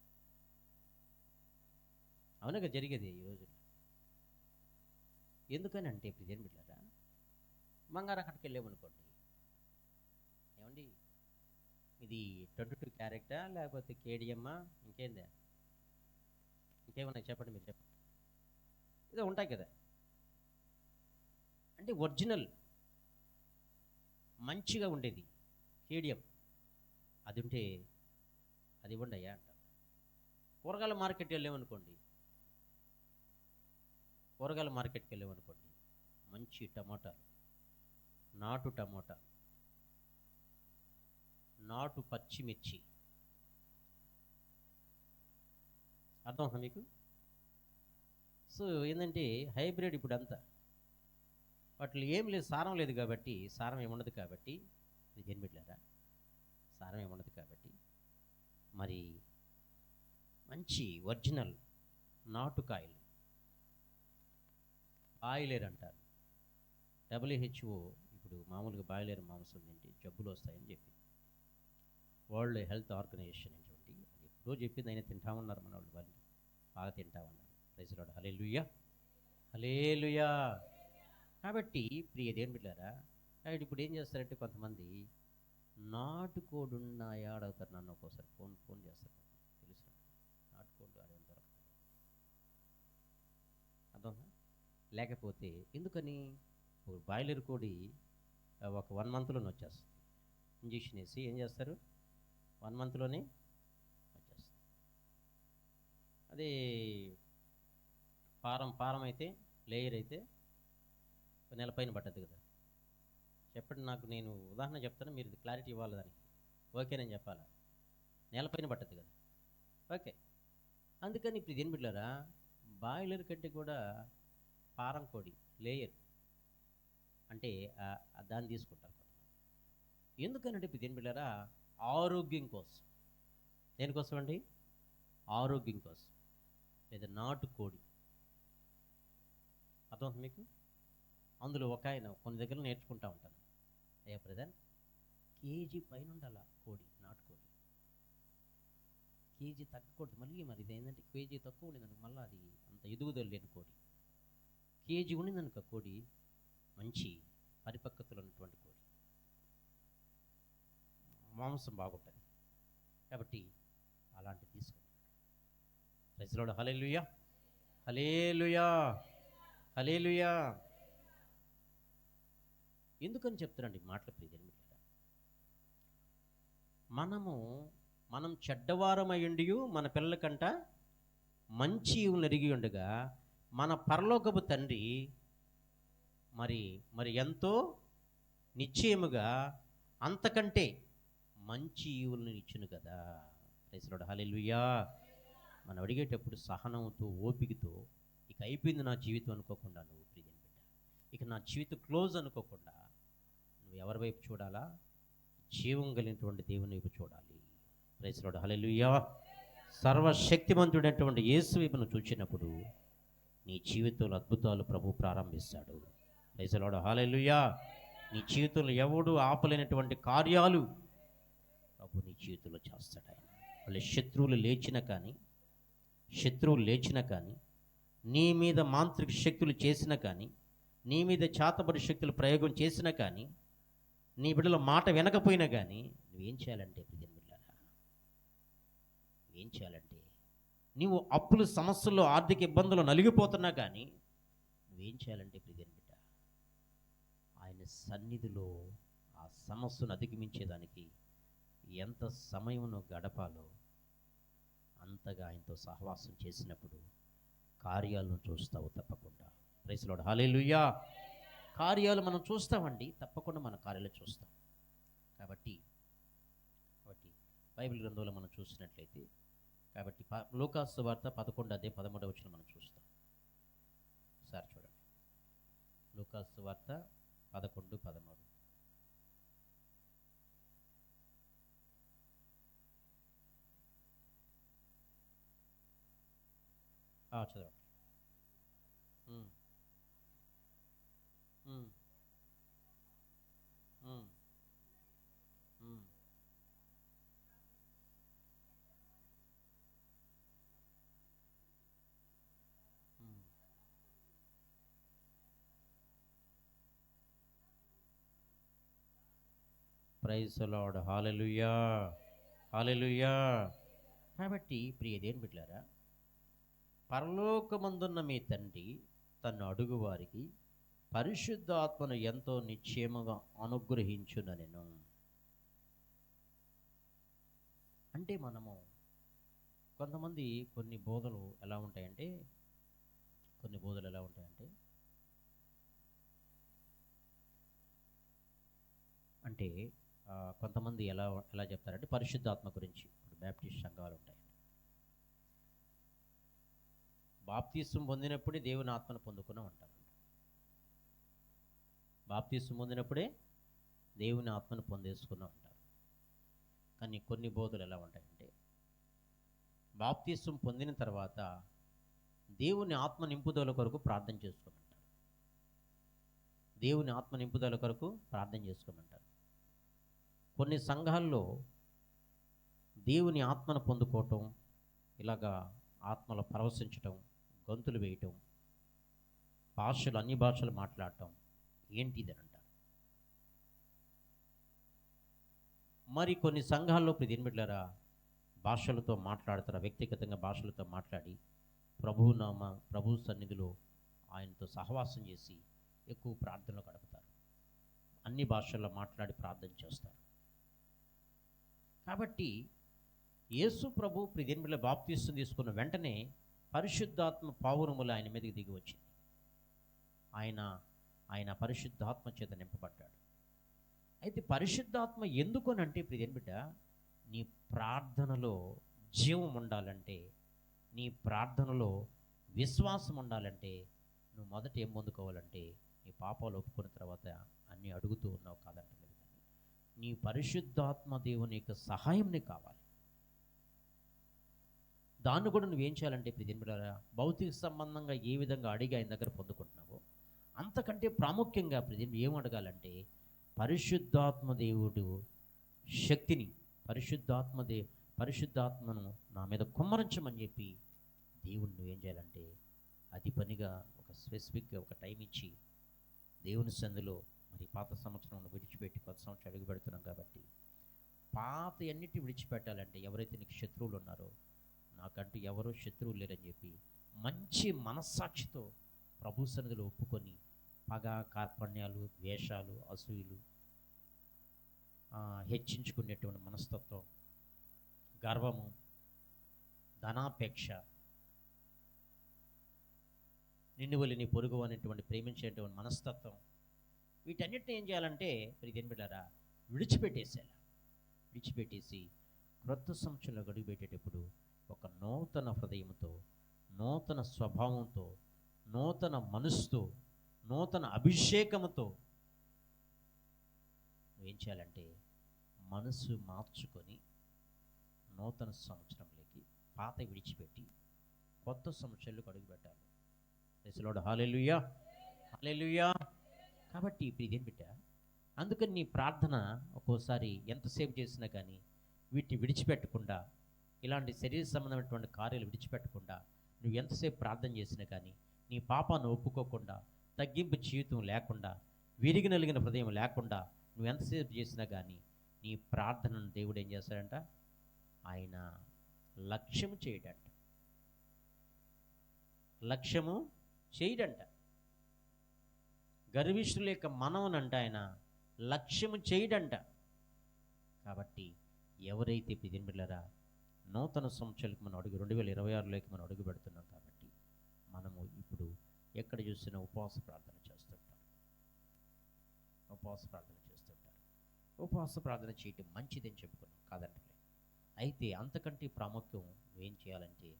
అవునగా జరిగేది ఈ రోజుల్లో. ఎందుకని అంటే ఇప్పుడు ఏం బిడ్డారా, బంగారం అక్కడికి వెళ్ళామనుకోండి, ఏమండి ఇది 22 క్యారెక్టా లేకపోతే కేడిఎమ్మా, ఇంకేందా, ఇంకేమన్నా చెప్పండి, మీరు చెప్పండి. ఇదో ఉంటాయి కదా, అంటే ఒరిజినల్ మంచిగా ఉండేది కేడిఎం, అది ఉంటే అది ఇవ్వండి అయ్యా అంట. కూరగాయల మార్కెట్కి వెళ్ళామనుకోండి, మంచి టమాటాలు, నాటు టమాటా, నాటు పచ్చిమిర్చి, అర్థమవుతుంది మీకు? సో ఏంటంటే హైబ్రిడ్ ఇప్పుడు అంతా, వాటిలో ఏం లేదు, సారం లేదు కాబట్టి, సారం ఏముండదు కాబట్టి, ఇది జన్మిట్లారా, సారం ఏముండదు కాబట్టి మరి మంచి ఒరిజినల్ నాటుకాయలు బాయిలేరు అంటారు. డబ్ల్యూహెచ్ఓ ఇప్పుడు మామూలుగా బాయిలేరు మాంసం తింటే జబ్బులు వస్తాయని చెప్పింది. వరల్డ్ హెల్త్ ఆర్గనైజేషన్ అనేటువంటి అది ఎప్పుడో చెప్పింది, అయినా తింటామన్నారు మన వాళ్ళు బాగా తింటామన్నారు. Praise Lord. Hallelujah, hallelujah. కాబట్టి ప్రియ దేవుని బిడ్డలారా, కాబట్టి ఇప్పుడు ఏం చేస్తారంటే కొంతమంది నాటుకోడి ఉన్నాయా అడుగుతారు నన్ను. ఒక్కోసారి ఫోన్ చేస్తారు, తెలుసు నాటుకోళ్ళు అడవి దొరకదు అర్థం. లేకపోతే ఎందుకని బాయిలర్ కోడి ఒక 1 మంత్లోనే వచ్చేస్తుంది. ఇంజక్షన్ వేసి ఏం చేస్తారు, 1 మంత్లోనే వచ్చేస్తుంది. అదే ఫారం అయితే, లేయర్ అయితే నెల పైన పట్టద్దు కదా. చెప్పండి నాకు, నేను ఉదాహరణ చెప్తాను, మీరు క్లారిటీ ఇవ్వాలి దానికి. ఓకే నేను చెప్పాలా? నెల పైన పట్టద్దు కదా. ఓకే, అందుకని ఇప్పుడు దేని బిడ్డారా, బాయిలర్ కంటే కూడా ఫారం కోడి లేయర్ అంటే దాన్ని తీసుకుంటారు కొంతమంది. ఎందుకనంటే ఇప్పుడు దేని బిడ్డారా, ఆరోగ్యం కోసం. దేనికోసం అండి? ఆరోగ్యం కోసం. లేదా నాటుకోడి అర్థం మీకు? అందులో ఒక ఆయన కొన్ని దగ్గర నేర్చుకుంటూ ఉంటాను, అయ్యా బ్రదర్, కేజీ పైన ఉండాల కోడి, నాటుకోడి. కేజీ తగ్గకూడదు. మళ్ళీ మరి ఇదేంటంటే కేజీ తక్కువ ఉండిందనుకో మళ్ళీ అది అంత ఎదుగుదల లేని కోడి. కేజీ ఉండిందనుకో కోడి మంచి పరిపక్వతలు ఉన్నటువంటి కోడి, మాంసం బాగుంటుంది. కాబట్టి అలాంటివి తీసుకుంటాడు. Praise Lord. Hallelujah, hallelujah, hallelujah. ఎందుకని చెప్తారండి మాటలు ప్రియమైన బిడ్డలారా, మనం చెడ్డవారమయ్యుండి మన పిల్లలకంట మంచి ఈవులను ఎరిగి ఉండగా మన పరలోకపు తండ్రి మరి ఎంతో నిశ్చయముగా అంతకంటే మంచి ఈవులను ఇచ్చును కదా. Praise Lord. హల్లెలూయా. మనం అడిగేటప్పుడు సహనంతో, ఓపికతో, ఇక అయిపోయింది నా జీవితం అనుకోకుండా, నువ్వు ప్రియమైన బిడ్డ, ఇక నా జీవితం క్లోజ్ అనుకోకుండా నువ్వు ఎవరి వైపు చూడాలా? జీవం కలిగినటువంటి దేవుని వైపు చూడాలి. Praise Lord. హల్లెలూయా. సర్వశక్తిమంతుడైనటువంటి యేసు వైపు నువ్వు చూచినప్పుడు నీ జీవితంలో అద్భుతాలు ప్రభు ప్రారంభిస్తాడు. Praise Lord. హల్లెలూయా. నీ జీవితంలో ఎవడు ఆపలేనటువంటి కార్యాలు ప్రభు నీ జీవితంలో చేస్తాడు. ఆయన వాళ్ళ శత్రువులు లేచినా కానీ, నీ మీద మాంత్రిక శక్తులు చేసినా కానీ, నీ మీద చేతబడి శక్తులు ప్రయోగం చేసినా కానీ, నీ బిడ్డల మాట వినకపోయినా కానీ, నువ్వేం చేయాలంటే ప్రియమైన బిడ్డలారా, నువ్వేం చేయాలంటే, నీవు అప్పులు సమస్యల్లో ఆర్థిక ఇబ్బందులు నలిగిపోతున్నా కానీ నువ్వేం చేయాలంటే ప్రియమైన బిడ్డ, ఆయన సన్నిధిలో ఆ సమస్యను అధిగమించేదానికి ఎంత సమయం గడపాలో అంతగా ఆయనతో సహవాసం చేసినప్పుడు కార్యాలను చూస్తావు తప్పకుండా. Praise Lord. హల్లెలూయా. కార్యాలు మనం చూస్తామండి, తప్పకుండా మన కార్యాలు చూస్తాం. కాబట్టి బైబిల్ గ్రంథంలో మనం చూసినట్లయితే, కాబట్టి లూకాసు సువార్త 11:13 మనం చూస్తాం. ఒకసారి చూడండి, లూకాసు సువార్త 11:13. చదవండి. Praise the Lord. Hallelujah, hallelujah. కాబట్టి ప్రియ దేవుని బిడ్డలారా, పరలోకమందున్న మీ తండ్రి తన్ను అడుగు వారికి పరిశుద్ధాత్మను ఎంతో నిశ్చయముగా అనుగ్రహించుననెను. అంటే మనము కొంతమంది కొన్ని బోధలు ఎలా ఉంటాయంటే అంటే కొంతమంది ఎలా చెప్తారంటే పరిశుద్ధాత్మ గురించి. ఇప్పుడు బ్యాప్టిస్ట్ సంఘాలు ఉంటాయి, బాప్తిస్వం పొందినప్పుడే దేవుని ఆత్మను పొందుకుని ఉంటారు. బాప్తిస్వం పొందినప్పుడే దేవుని ఆత్మను పొందేసుకుని ఉంటారు. కానీ కొన్ని బోధలు ఎలా ఉంటాయంటే, బాప్తిస్వం పొందిన తర్వాత దేవుని ఆత్మ నింపుదల కొరకు ప్రార్థన చేసుకుని ఉంటారు. దేవుని ఆత్మ నింపుదల కొరకు ప్రార్థన చేసుకోమంటారు. కొన్ని సంఘాల్లో దేవుని ఆత్మను పొందుకోవటం, ఇలాగా ఆత్మలో పరవశించటం, గంతులు వేయటం, భాషలు అన్ని భాషలు మాట్లాడటం ఏంటిదని అంటారు. మరి కొన్ని సంఘాల్లో ప్రతినిబిడ్లారా భాషలతో మాట్లాడతారు, వ్యక్తిగతంగా భాషలతో మాట్లాడి ప్రభు సన్నిధిలో ఆయనతో సహవాసం చేసి ఎక్కువ ప్రార్థనలు గడుపుతారు, అన్ని భాషల్లో మాట్లాడి ప్రార్థన చేస్తారు. కాబట్టి యేసు ప్రభు ప్రతినిబిడ్ల బాప్తీసం తీసుకున్న వెంటనే పరిశుద్ధాత్మ పావురములు ఆయన మీదకి దిగి వచ్చింది. ఆయన పరిశుద్ధాత్మ చేత నింపబడ్డాడు. అయితే పరిశుద్ధాత్మ ఎందుకోనంటే ప్రియబిడ్డ, నీ ప్రార్థనలో జీవం ఉండాలంటే, నీ ప్రార్థనలో విశ్వాసం ఉండాలంటే, నువ్వు మొదట ఏం పొందుకోవాలంటే, నీ పాపాలు ఒప్పుకున్న తర్వాత అన్నీ అడుగుతూ ఉన్నావు కాదంటే, కానీ నీ పరిశుద్ధాత్మ దేవుని యొక్క సహాయం నీకు కావాలి. దాన్ని కూడా నువ్వేం చేయాలంటే ప్రియబిడ్డ, భౌతిక సంబంధంగా ఏ విధంగా అడిగి ఆయన దగ్గర పొందుకుంటున్నావో అంతకంటే ప్రాముఖ్యంగా ప్రియబిడ్డ ఏం అడగాలంటే, పరిశుద్ధాత్మ దేవుడు శక్తిని, పరిశుద్ధాత్మను నా మీద కుమ్మరించమని చెప్పి దేవుడు నువ్వేం చేయాలంటే అది పనిగా ఒక స్పెసిఫిక్గా ఒక టైం ఇచ్చి దేవుని సందులో, మరి పాత సంవత్సరం విడిచిపెట్టి కొత్త సంవత్సరం అడుగు పెడుతున్నాం కాబట్టి పాత అన్నిటి విడిచిపెట్టాలంటే, ఎవరైతే నీకు శత్రువులు ఉన్నారో, నాకంటూ ఎవరో శత్రువులు లేరని చెప్పి మంచి మనస్సాక్షితో ప్రభు సన్నిధిలో ఒప్పుకొని పగ, కార్పణ్యాలు, ద్వేషాలు, అసూయలు, హెచ్చించుకునేటువంటి మనస్తత్వం, గర్వము, ధనాపేక్ష, నిన్ను వలి నీ పొరుగు అనేటువంటి ప్రేమించేటువంటి మనస్తత్వం, వీటన్నిటిని ఏం చేయాలంటే ప్రియబిడ్డలారా విడిచిపెట్టేసి క్రొత్త సంవత్సరంలో గడుగుపెట్టేటప్పుడు ఒక నూతన హృదయంతో, నూతన స్వభావంతో, నూతన మనసుతో, నూతన అభిషేకంతో నువ్వేం చేయాలంటే మనసు మార్చుకొని నూతన సంవత్సరంలోకి పాత విడిచిపెట్టి కొత్త సంవత్సరంలోకి అడుగు పెట్టాలి. ప్రైజ్ హల్లెలూయా, హల్లెలూయా. కాబట్టి ఇప్పుడు ఇదేం బిడ్డ, అందుకని నీ ప్రార్థన ఒక్కోసారి ఎంతసేపు చేసినా కానీ వీటిని విడిచిపెట్టకుండా, ఇలాంటి శరీర సంబంధమైనటువంటి కార్యాలు విడిచిపెట్టకుండా నువ్వు ఎంతసేపు ప్రార్థన చేసినా కానీ, నీ పాపాన్ని ఒప్పుకోకుండా, తగ్గింపు జీవితం లేకుండా, విరిగి నలిగిన హృదయం లేకుండా నువ్వు ఎంతసేపు చేసినా కానీ నీ ప్రార్థనను దేవుడు ఏం చేస్తాడంట, ఆయన లక్ష్యము చేయడంట. గర్విష్ఠుల యొక్క మనవనంట ఆయన లక్ష్యము చేయడంట. కాబట్టి ఎవరైతే పిదిమిళ్ళరా నూతన సంవత్సరాలకు మనం 2026లోకి మనం అడుగు పెడుతున్నాం కాబట్టి మనము ఇప్పుడు ఎక్కడ చూసినా ఉపవాస ప్రార్థన చేస్తుంటారు. ఉపవాస ప్రార్థన చేయటం మంచిదని చెప్పుకున్నాం కాదంటే. అయితే అంతకంటే ప్రాముఖ్యం ఏం చేయాలంటే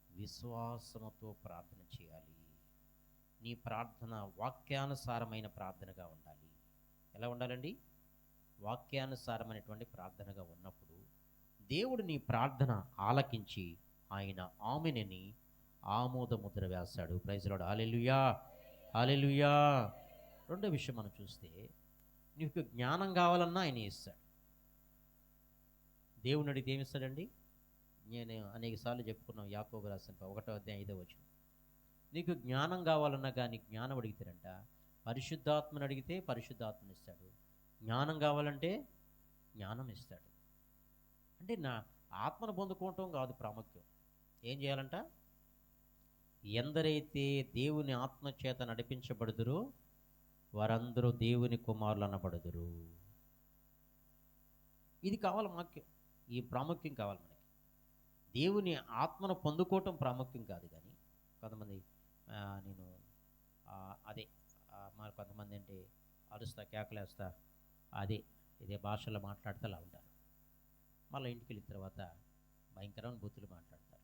విశ్వాసముతో ప్రార్థన చేయాలి. నీ ప్రార్థన వాక్యానుసారమైన ప్రార్థనగా ఉండాలి. ఎలా ఉండాలండి? వాక్యానుసారమైనటువంటి ప్రార్థనగా ఉన్నప్పుడు దేవుడు నీ ప్రార్థన ఆలకించి ఆయన ఆమెనని ఆమోద ముద్ర వేస్తాడు. Praise Lord, hallelujah, hallelujah. రెండో విషయం మనం చూస్తే, నీకు జ్ఞానం కావాలన్నా ఆయన ఇస్తాడు. దేవుని అడిగితే ఏమి ఇస్తాడండి? నేను అనేక సార్లు చెప్పుకున్నాం, యాకోబు రాసిన 1వ అధ్యాయం 5వ వచనం. నీకు జ్ఞానం కావాలన్నా కానీ జ్ఞానం అడిగితేనంట, పరిశుద్ధాత్మను అడిగితే పరిశుద్ధాత్మను ఇస్తాడు. జ్ఞానం కావాలంటే జ్ఞానం ఇస్తాడు. అంటే నా ఆత్మను పొందుకోవటం కాదు ప్రాముఖ్యం. ఏం చేయాలంట? ఎందరైతే దేవుని ఆత్మ చేత నడిపించబడుదురో వారందరూ దేవుని కుమారులు అనబడుదురు. ఇది కావాలి వాక్యం. ఈ ప్రాముఖ్యం కావాలి మనకి. దేవుని ఆత్మను పొందుకోవటం ప్రాముఖ్యం కాదు. కానీ కొంతమంది నేను మరి కొంతమంది అంటే అరుస్తా, కేకలేస్తా, ఇదే భాషలో మాట్లాడితే అలా ఉంటారు. మళ్ళీ ఇంటికి వెళ్ళిన తర్వాత భయంకరమైన బూతులు మాట్లాడతారు.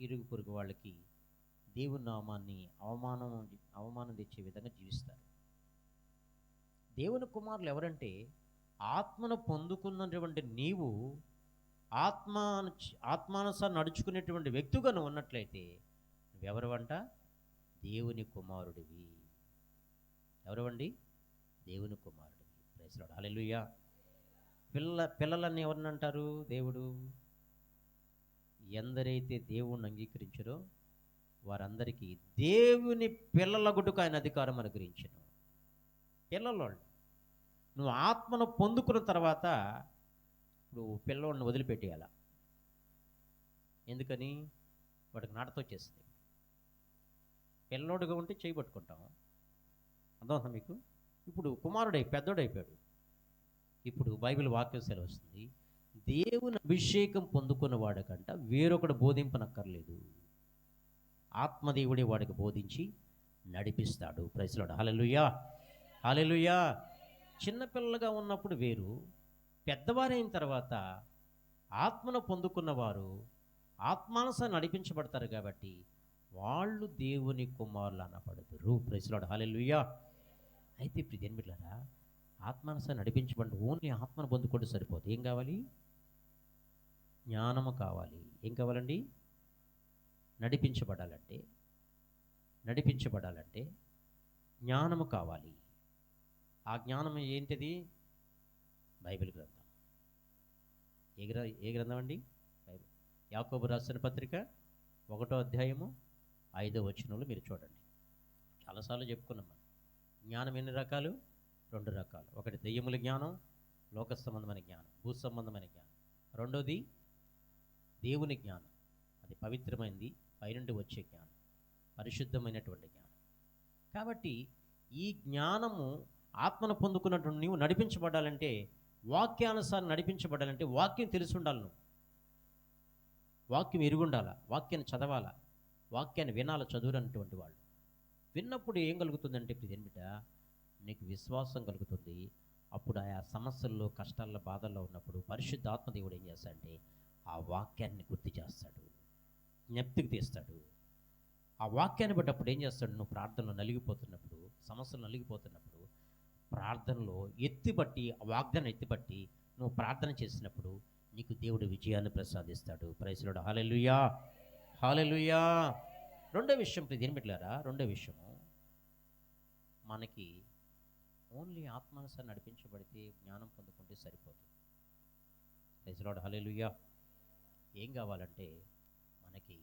ఇరుగు పొరుగు వాళ్ళకి దేవుని నామాన్ని అవమానం తెచ్చే విధంగా జీవిస్తారు. దేవుని కుమారులు ఎవరంటే ఆత్మను పొందుకున్నటువంటి నీవు ఆత్మ ఆత్మానుసారం నడుచుకునేటువంటి వ్యక్తిగా నువ్వు ఉన్నట్లయితే నువ్వెవరు అంట? దేవుని కుమారుడివి. ఎవరు? దేవుని కుమారుడివి. Praise Lord. హల్లెలూయా. పిల్లలని ఎవరిని అంటారు? దేవుడు. ఎందరైతే దేవుణ్ణి అంగీకరించారో వారందరికీ దేవుని పిల్లలగుటకు ఆయన అధికారం అనుగ్రహించను. పిల్లలు. నువ్వు ఆత్మను పొందుకున్న తర్వాత నువ్వు పిల్లోడిని వదిలిపెట్టేయాల. ఎందుకని? వాడికి నాటతో చేస్తుంది. పిల్లోడుగా ఉంటే చేయబట్టుకుంటాం. అర్థమవుతుందా మీకు? ఇప్పుడు పెద్దోడైపోయాడు. ఇప్పుడు బైబిల్ వాక్యం సెలవుస్తుంది, దేవుని అభిషేకం పొందుకున్న వాడికంట వేరొకడు బోధింపనక్కర్లేదు. ఆత్మదేవుడే వాడికి బోధించి నడిపిస్తాడు. Praise Lord. హల్లెలూయా. హల్లెలూయా. చిన్నపిల్లలుగా ఉన్నప్పుడు వేరు, పెద్దవారైన తర్వాత ఆత్మను పొందుకున్నవారు ఆత్మానుసారం నడిపించబడతారు కాబట్టి వాళ్ళు దేవుని కుమారులు అనబడతారు. Praise Lord. హల్లెలూయా. అయితే ఇప్పుడు దేని బిడ్డలారా, ఆత్మానుసారం నడిపించబడి ఓన్లీ ఆత్మను పొందుకుంటే సరిపోదు. ఏం కావాలి? జ్ఞానము కావాలి. ఏం కావాలండి? నడిపించబడాలంటే జ్ఞానము కావాలి. ఆ జ్ఞానం ఏంటిది? బైబిల్ గ్రంథం. ఏ గ్రంథం అండి? బైబిల్. యాకోబు రాసిన పత్రిక 1వ అధ్యాయము 5వ వచనంలో మీరు చూడండి. చాలాసార్లు చెప్పుకున్నాం మనం. జ్ఞానం ఎన్ని రకాలు? 2 రకాలు. ఒకటి దెయ్యముల జ్ఞానం, లోక సంబంధమైన జ్ఞానం, భూ సంబంధమైన జ్ఞానం. రెండోది దేవుని జ్ఞానం. అది పవిత్రమైనది, పైనుండి వచ్చే జ్ఞానం, పరిశుద్ధమైనటువంటి జ్ఞానం. కాబట్టి ఈ జ్ఞానము ఆత్మను పొందుకున్నటువంటి నీవు నడిపించబడాలంటే, వాక్యానుసారం నడిపించబడాలంటే వాక్యం తెలిసి ఉండాలి. నువ్వు వాక్యం ఎరుగుండాలా, వాక్యాన్ని చదవాలా, వాక్యాన్ని వినాలా. చదువురన్నటువంటి వాళ్ళు విన్నప్పుడు ఏం కలుగుతుందంటే బిడ్డ, నీకు విశ్వాసం కలుగుతుంది. అప్పుడు ఆయా సమస్యల్లో, కష్టాల్లో, బాధల్లో ఉన్నప్పుడు పరిశుద్ధాత్మ దేవుడు ఏం చేస్తాడంటే ఆ వాక్యాన్ని గుర్తు చేస్తాడు, జ్ఞప్తికి తీస్తాడు. ఆ వాక్యాన్ని బట్టి అప్పుడు ఏం చేస్తాడు? నువ్వు ప్రార్థనలో నలిగిపోతున్నప్పుడు, సమస్యలు నలిగిపోతున్నప్పుడు ప్రార్థనలో ఎత్తిపట్టి, ఆ వాగ్దానం ఎత్తిపట్టి నువ్వు ప్రార్థన చేసినప్పుడు నీకు దేవుడు విజయాన్ని ప్రసాదిస్తాడు. Praise Lord. హల్లెలూయా. హల్లెలూయా. రెండో విషయం దేని బిడ్డలారా, రెండో విషయము, మనకి ఓన్లీ ఆత్మానుసారం నడిపించబడితే, జ్ఞానం పొందుకుంటే సరిపోతుంది. Praise Lord. హల్లెలూయా. ఏం కావాలంటే మనకి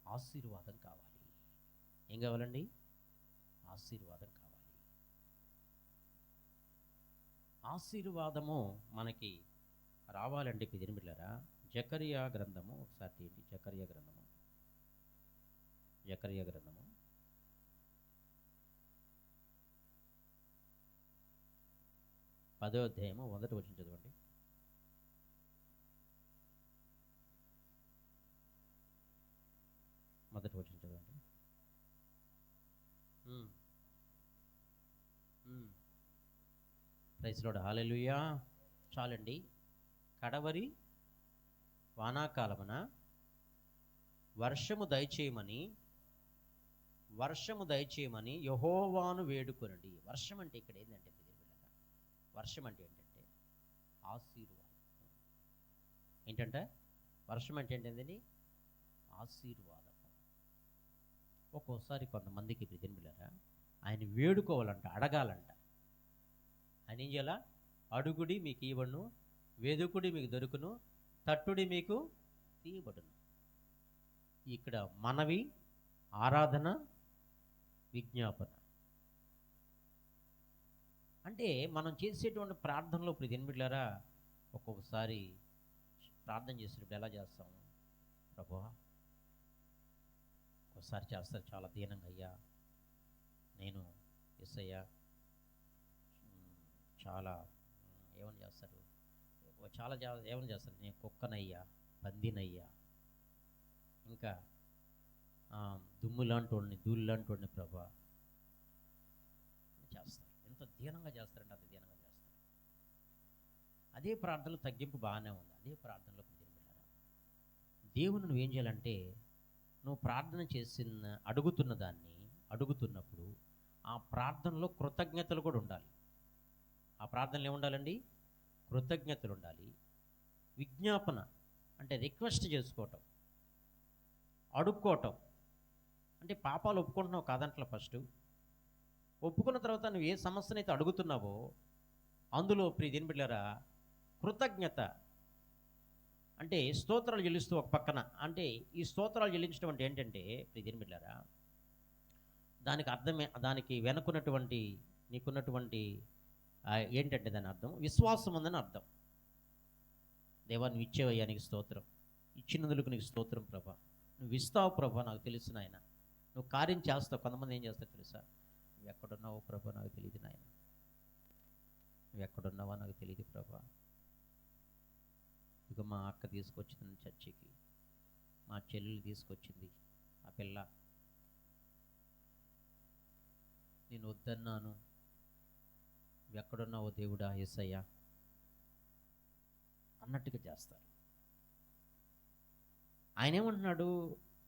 ఆశీర్వాదం కావాలి. ఏం కావాలండి? ఆశీర్వాదం కావాలి. ఆశీర్వాదము మనకి రావాలంటే దేని బిడ్డలారా, జకరియా గ్రంథము ఒకసారి తీయండి. జకరియా గ్రంథము 10వ అధ్యాయము 1వ వచనం చదవండి. మొదటి వచనం చదవండి. Praise Lord. హల్లెలూయా. చాలండి. కడవరి వానాకాలమున వర్షము దయచేయమని యెహోవాను వేడుకొనండి. వర్షం అంటే ఇక్కడ ఏంటంటే, వర్షం అంటే ఏంటంటే ఆశీర్వాదం. ఏంటంటే వర్షం అంటే ఏంటండి? ఆశీర్వాదం. ఒక్కోసారి కొంతమందికి బిడ్డలారా ఆయన వేడుకోవాలంట, అడగాలంట. ఆయన ఏం చేయాలా? అడుగుడి మీకు ఇవ్వను, వెదుకుడి మీకు దొరుకును, తట్టుడి మీకు తీయబడును. ఇక్కడ మనవి, ఆరాధన, విజ్ఞాపన. అంటే మనం చేసేటువంటి ప్రార్థనలో ఇప్పుడు బిడ్డలారా ఒక్కొక్కసారి ప్రార్థన చేసినప్పుడు ఎలా చేస్తాం? ప్రభువా, ఒకసారి చేస్తారు చాలా దీనంగా, అయ్యా నేను యేసయ్యా చాలా ఏమని చేస్తారు, ఏమని చేస్తారు, నేను కుక్కనయ్యా, పందినయ్యా, ఇంకా దుమ్ము లాంటి ధూళి లాంటి ప్రభా చేస్తారు. ఎంత దీనంగా చేస్తారంటే అంత దీనంగా చేస్తారు. అదే ప్రార్థనలో తగ్గింపు బాగానే ఉంది. అదే ప్రార్థనలో దేవుని నువ్వేం చేయాలంటే, నువ్వు ప్రార్థన అడుగుతున్నప్పుడు ఆ ప్రార్థనలో కృతజ్ఞతలు కూడా ఉండాలి. ఆ ప్రార్థనలు ఏముండాలండి? కృతజ్ఞతలు ఉండాలి, విజ్ఞాపన అంటే రిక్వెస్ట్ చేసుకోవటం, అడుక్కోవటం. అంటే పాపాలు ఒప్పుకుంటున్నావు కాదంట్లో ఫస్ట్. ఒప్పుకున్న తర్వాత నువ్వు ఏ సమస్యనైతే అడుగుతున్నావో అందులో ప్రియదేని బిడ్డలారా కృతజ్ఞత అంటే స్తోత్రాలు చెల్లిస్తూ ఒక పక్కన, అంటే ఈ స్తోత్రాలు చెల్లించడం అంటే ఏంటంటే ప్రియదేని బిడ్డలారా దానికి అర్థమే, దానికి వెనుకున్నటువంటి నీకున్నటువంటి ఏంటంటే దాని అర్థం విశ్వాసం ఉందని అర్థం. దేవా నువ్వు ఇచ్చేవయ్యా నీకు స్తోత్రం, ఇచ్చినందుకు నీకు స్తోత్రం ప్రభా, నువ్వు ఇస్తావు ప్రభా నాకు తెలుసు నాయన, నువ్వు కార్యం చేస్తావు. కొంతమంది ఏం చేస్తావు తెలుసా, నువ్వు ఎక్కడున్నావో ప్రభా నాకు తెలియదు నాయన, నువ్వు ఎక్కడున్నావో నాకు తెలియదు ప్రభా. ఇక మా అక్క తీసుకొచ్చింది చర్చికి, మా చెల్లెలు తీసుకొచ్చింది ఆ పిల్ల, నేను వద్దన్నాను, నువ్వు ఎక్కడున్నావో దేవుడా యేసయ్యా అన్నట్టుగా చేస్తారు. ఆయన ఏమంటున్నాడు,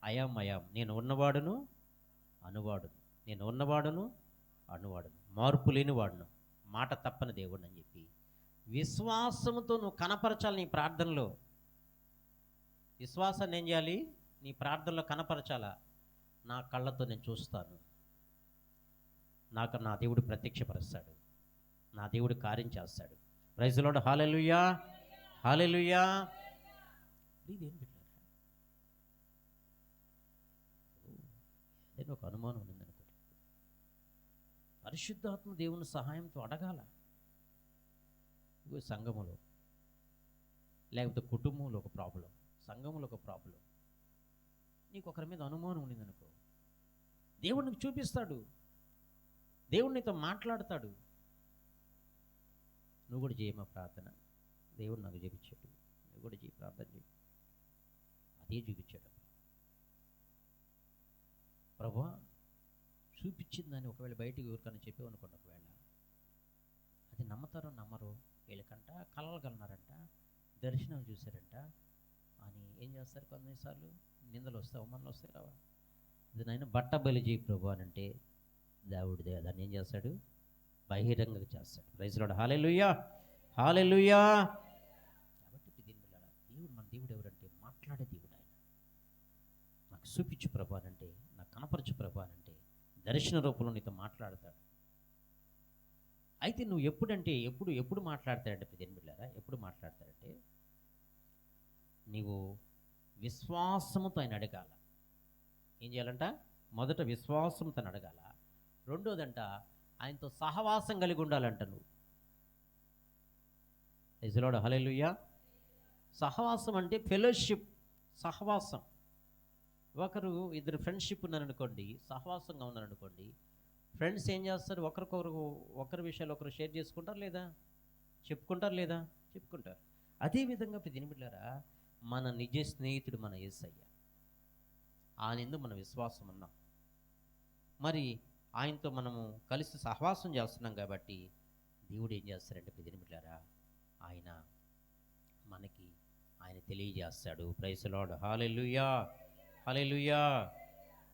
అయాం నేను ఉన్నవాడును అనువాడును, నేను ఉన్నవాడును అనువాడును, మార్పు లేని వాడును, మాట తప్పని దేవుడు అని చెప్పి విశ్వాసంతో నువ్వు కనపరచాలి. నీ ప్రార్థనలో విశ్వాసాన్ని ఏం చేయాలి, నీ ప్రార్థనలో కనపరచాలా. నా కళ్ళతో నేను చూస్తాను, నాకు నా దేవుడు ప్రత్యక్షపరుస్తాడు, నా దేవుడు కార్యం చేస్తాడు. ప్రైజ్ ది లార్డ్, హల్లెలూయా హల్లెలూయా. ఇదేం పెట్టారా, ఏదైనా ఒక అనుమానం ఉందనుకో, పరిశుద్ధాత్మ దేవుని సహాయంతో అడగాల. సంఘములో లేకపోతే కుటుంబంలో ఒక ప్రాబ్లం, సంఘంలో ఒక ప్రాబ్లం, నీకు ఒకరి మీద అనుమానం ఉండిందనుకో, దేవుడు నీకు చూపిస్తాడు, దేవుడు నీతో మాట్లాడతాడు. నువ్వు కూడా చేయమా ప్రార్థన, దేవుడు నాకు చూపించాడు, నువ్వు కూడా చేయి ప్రార్థన చేయి, అదే చూపించాడు. ప్రభువా చూపించిందని ఒకవేళ బయటికి ఎవరికన్నా చెప్పేవనుకోండి, ఒకవేళ అది నమ్ముతారో నమ్మరో, వీళ్ళకంట కలలు కలనారంట, దర్శనం చూశారంట అని ఏం చేస్తారు, కొన్నిసార్లు నిందలు వస్తాయి, అవమానాలు వస్తాయి రావా. ఇది నాయన బట్ట బలి చేయి ప్రభు అని అంటే దేవుడిదే దాన్ని ఏం చేస్తాడు, బహిరంగంగా చేస్తాడు. Praise the Lord, hallelujah hallelujah. కాబట్టి దీని వల్ల దేవుడు, మన దేవుడు ఎవరంటే మాట్లాడే దేవుడు. ఆయన నాకు చూపించు ప్రభు అని అంటే, నాకు కనపరచు ప్రభు అని అంటే దర్శన రూపంలో నీతో మాట్లాడతాడు. అయితే నువ్వు ఎప్పుడంటే ఎప్పుడు మాట్లాడతాడంటే ప్రజెంట్లారా, ఎప్పుడు మాట్లాడతాడంటే నీవు విశ్వాసముతో ఆయన అడగాల. ఏం చేయాలంట, మొదట విశ్వాసంతో అడగాల, రెండోదంట ఆయనతో సహవాసం కలిగి ఉండాలంట. నువ్వు ప్రైజ్ ది లార్డ్, హల్లెలూయా. సహవాసం అంటే ఫెలోషిప్, సహవాసం. ఒకరు ఇద్దరు ఫ్రెండ్షిప్ ఉన్నారనుకోండి, సహవాసంగా ఉన్నారనుకోండి, ఫ్రెండ్స్ ఏం చేస్తారు, ఒకరి విషయాలు ఒకరు షేర్ చేసుకుంటారు లేదా, చెప్పుకుంటారు లేదా, చెప్పుకుంటారు. అదేవిధంగా దీనిబిడ్డారా మన నిజ స్నేహితుడు మన యేసయ్య, ఆయన యందు మన విశ్వాసం ఉన్నాం, మరి ఆయనతో మనము కలిసి సహవాసం చేస్తున్నాం కాబట్టి దేవుడు ఏం చేస్తారంటే దీనిబిడ్డారా ఆయన మనకి ఆయన తెలియజేస్తాడు. Praise the Lord, hallelujah hallelujah.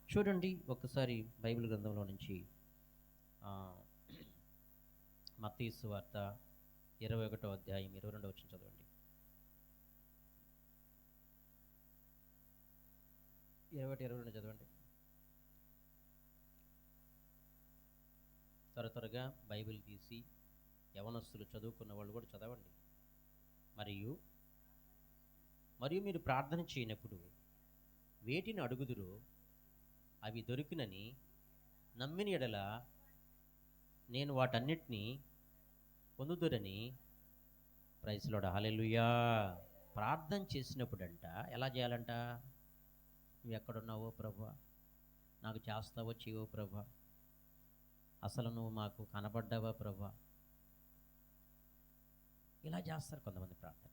చూడండి ఒకసారి బైబిల్ గ్రంథంలో నుంచి మత్తయి సువార్త 21వ అధ్యాయం 22వ వచనం చదవండి. 21-22 చదవండి. త్వరగా బైబిల్ తీసి యవనస్తులు చదువుకున్న వాళ్ళు కూడా చదవండి. మరియు మీరు ప్రార్థన చేయనప్పుడు వేటిని అడుగుదురో అవి దొరికినని నమ్మిన ఎడల నేను వాటన్నిటినీ పొందుదురని. ప్రైజ్ ది లార్డ్, హల్లెలూయా. ప్రార్థన చేసినప్పుడంట ఎలా చేయాలంట, నువ్వు ఎక్కడున్నావో ప్రభా, నాకు చేస్తావో చేయవో ప్రభా, అసలు నువ్వు మాకు కనబడ్డావా ప్రభా, ఇలా చేస్తారు కొంతమంది ప్రార్థన.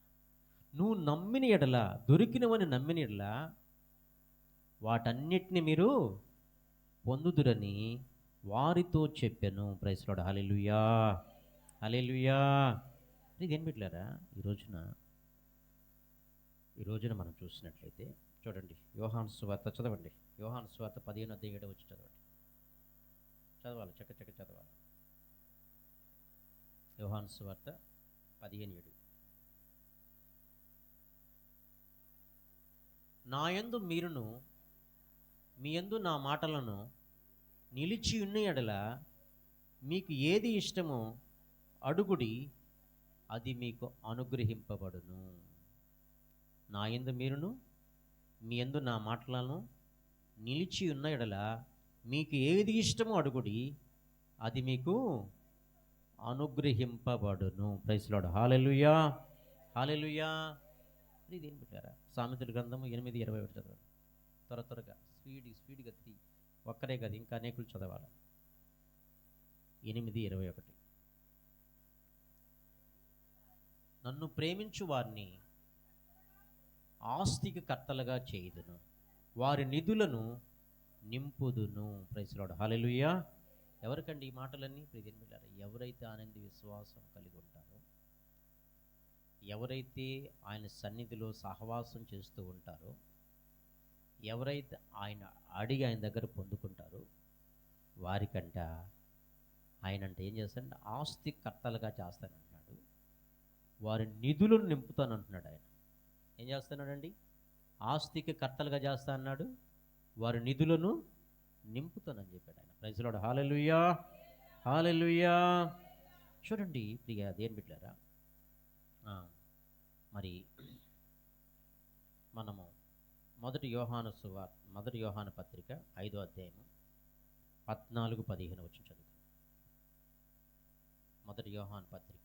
నువ్వు నమ్మిన ఎడల, దొరికినవని నమ్మిన ఎడల వాటన్నిటిని మీరు పొందుదురని వారితో చెప్పాను. ప్రైజ్ ది లార్డ్, హల్లెలూయా హల్లెలూయా. ఇదేం పెట్టలేరా, ఈ రోజున మనం చూసినట్లయితే చూడండి, యోహాను సువార్త చదవండి. యోహాను సువార్త 15:7 వచ్చి చదవండి. చదవాలి, చక్క చదవాలి. యోహాను సువార్త 15:7. నా యందు మీరును మీ యందు నా మాటలను నిలిచి ఉన్న ఎడల మీకు ఏది ఇష్టమో అడుగుడి, అది మీకు అనుగ్రహింపబడును. నా యందు మీరును మీ యందు నా మాటలను నిలిచి ఉన్న ఎడల మీకు ఏది ఇష్టమో అడుగుడి, అది మీకు అనుగ్రహింపబడును. Praise Lord. హల్లెలూయా, హల్లెలూయా. ఇదేం పెట్టారా? సామెతల గ్రంథము 8:21 చదవండి. త్వరగా స్పీడ్గా ఒక్కరే కదా, ఇంకా అనేకులు చదవాలి. 8:21. నన్ను ప్రేమించు వారిని ఆస్తికి కర్తలుగా చేయుదును, వారి నిధులను నింపుదును. Praise Lord. హల్లెలూయా. ఎవరికండి ఈ మాటలన్నీ? ఎవరైతే ఆనంది విశ్వాసం కలిగి ఉంటారో, ఎవరైతే ఆయన సన్నిధిలో సహవాసం చేస్తూ ఉంటారో, ఎవరైతే ఆయన అడిగి ఆయన దగ్గర పొందుకుంటారో, వారికంట ఆయన అంటే ఏం చేస్తాడంటే ఆస్తి కర్తలుగా చేస్తానంటున్నాడు, వారి నిధులను నింపుతానంటున్నాడు. ఆయన ఏం చేస్తున్నాడండి? ఆస్తికి కర్తలుగా చేస్తా అన్నాడు, వారి నిధులను నింపుతానని చెప్పాడు ఆయన. Praise Lord. Hallelujah, hallelujah. చూడండి ప్రియ దేని బిడ్డలారా, మరి మనము మొదటి యోహాను పత్రిక 5వ అధ్యాయము 14-15 వచ్చి చదువుకుందాం. మొదటి యోహాను పత్రిక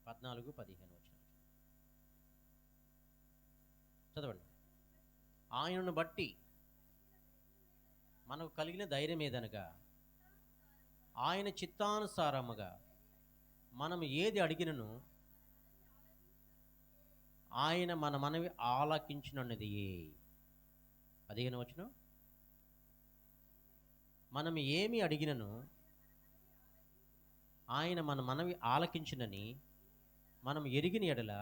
14-15 వచ్చిన చదవండి. ఆయనను బట్టి మనకు కలిగిన ధైర్యం ఏదనగా, ఆయన చిత్తానుసారముగా మనం ఏది అడిగినను ఆయన మన మనవి ఆలకించునన్నది. 15 వచనం. మనం ఏమి అడిగినను ఆయన మన మనవి ఆలకించునని మనం ఎరిగిన ఎడల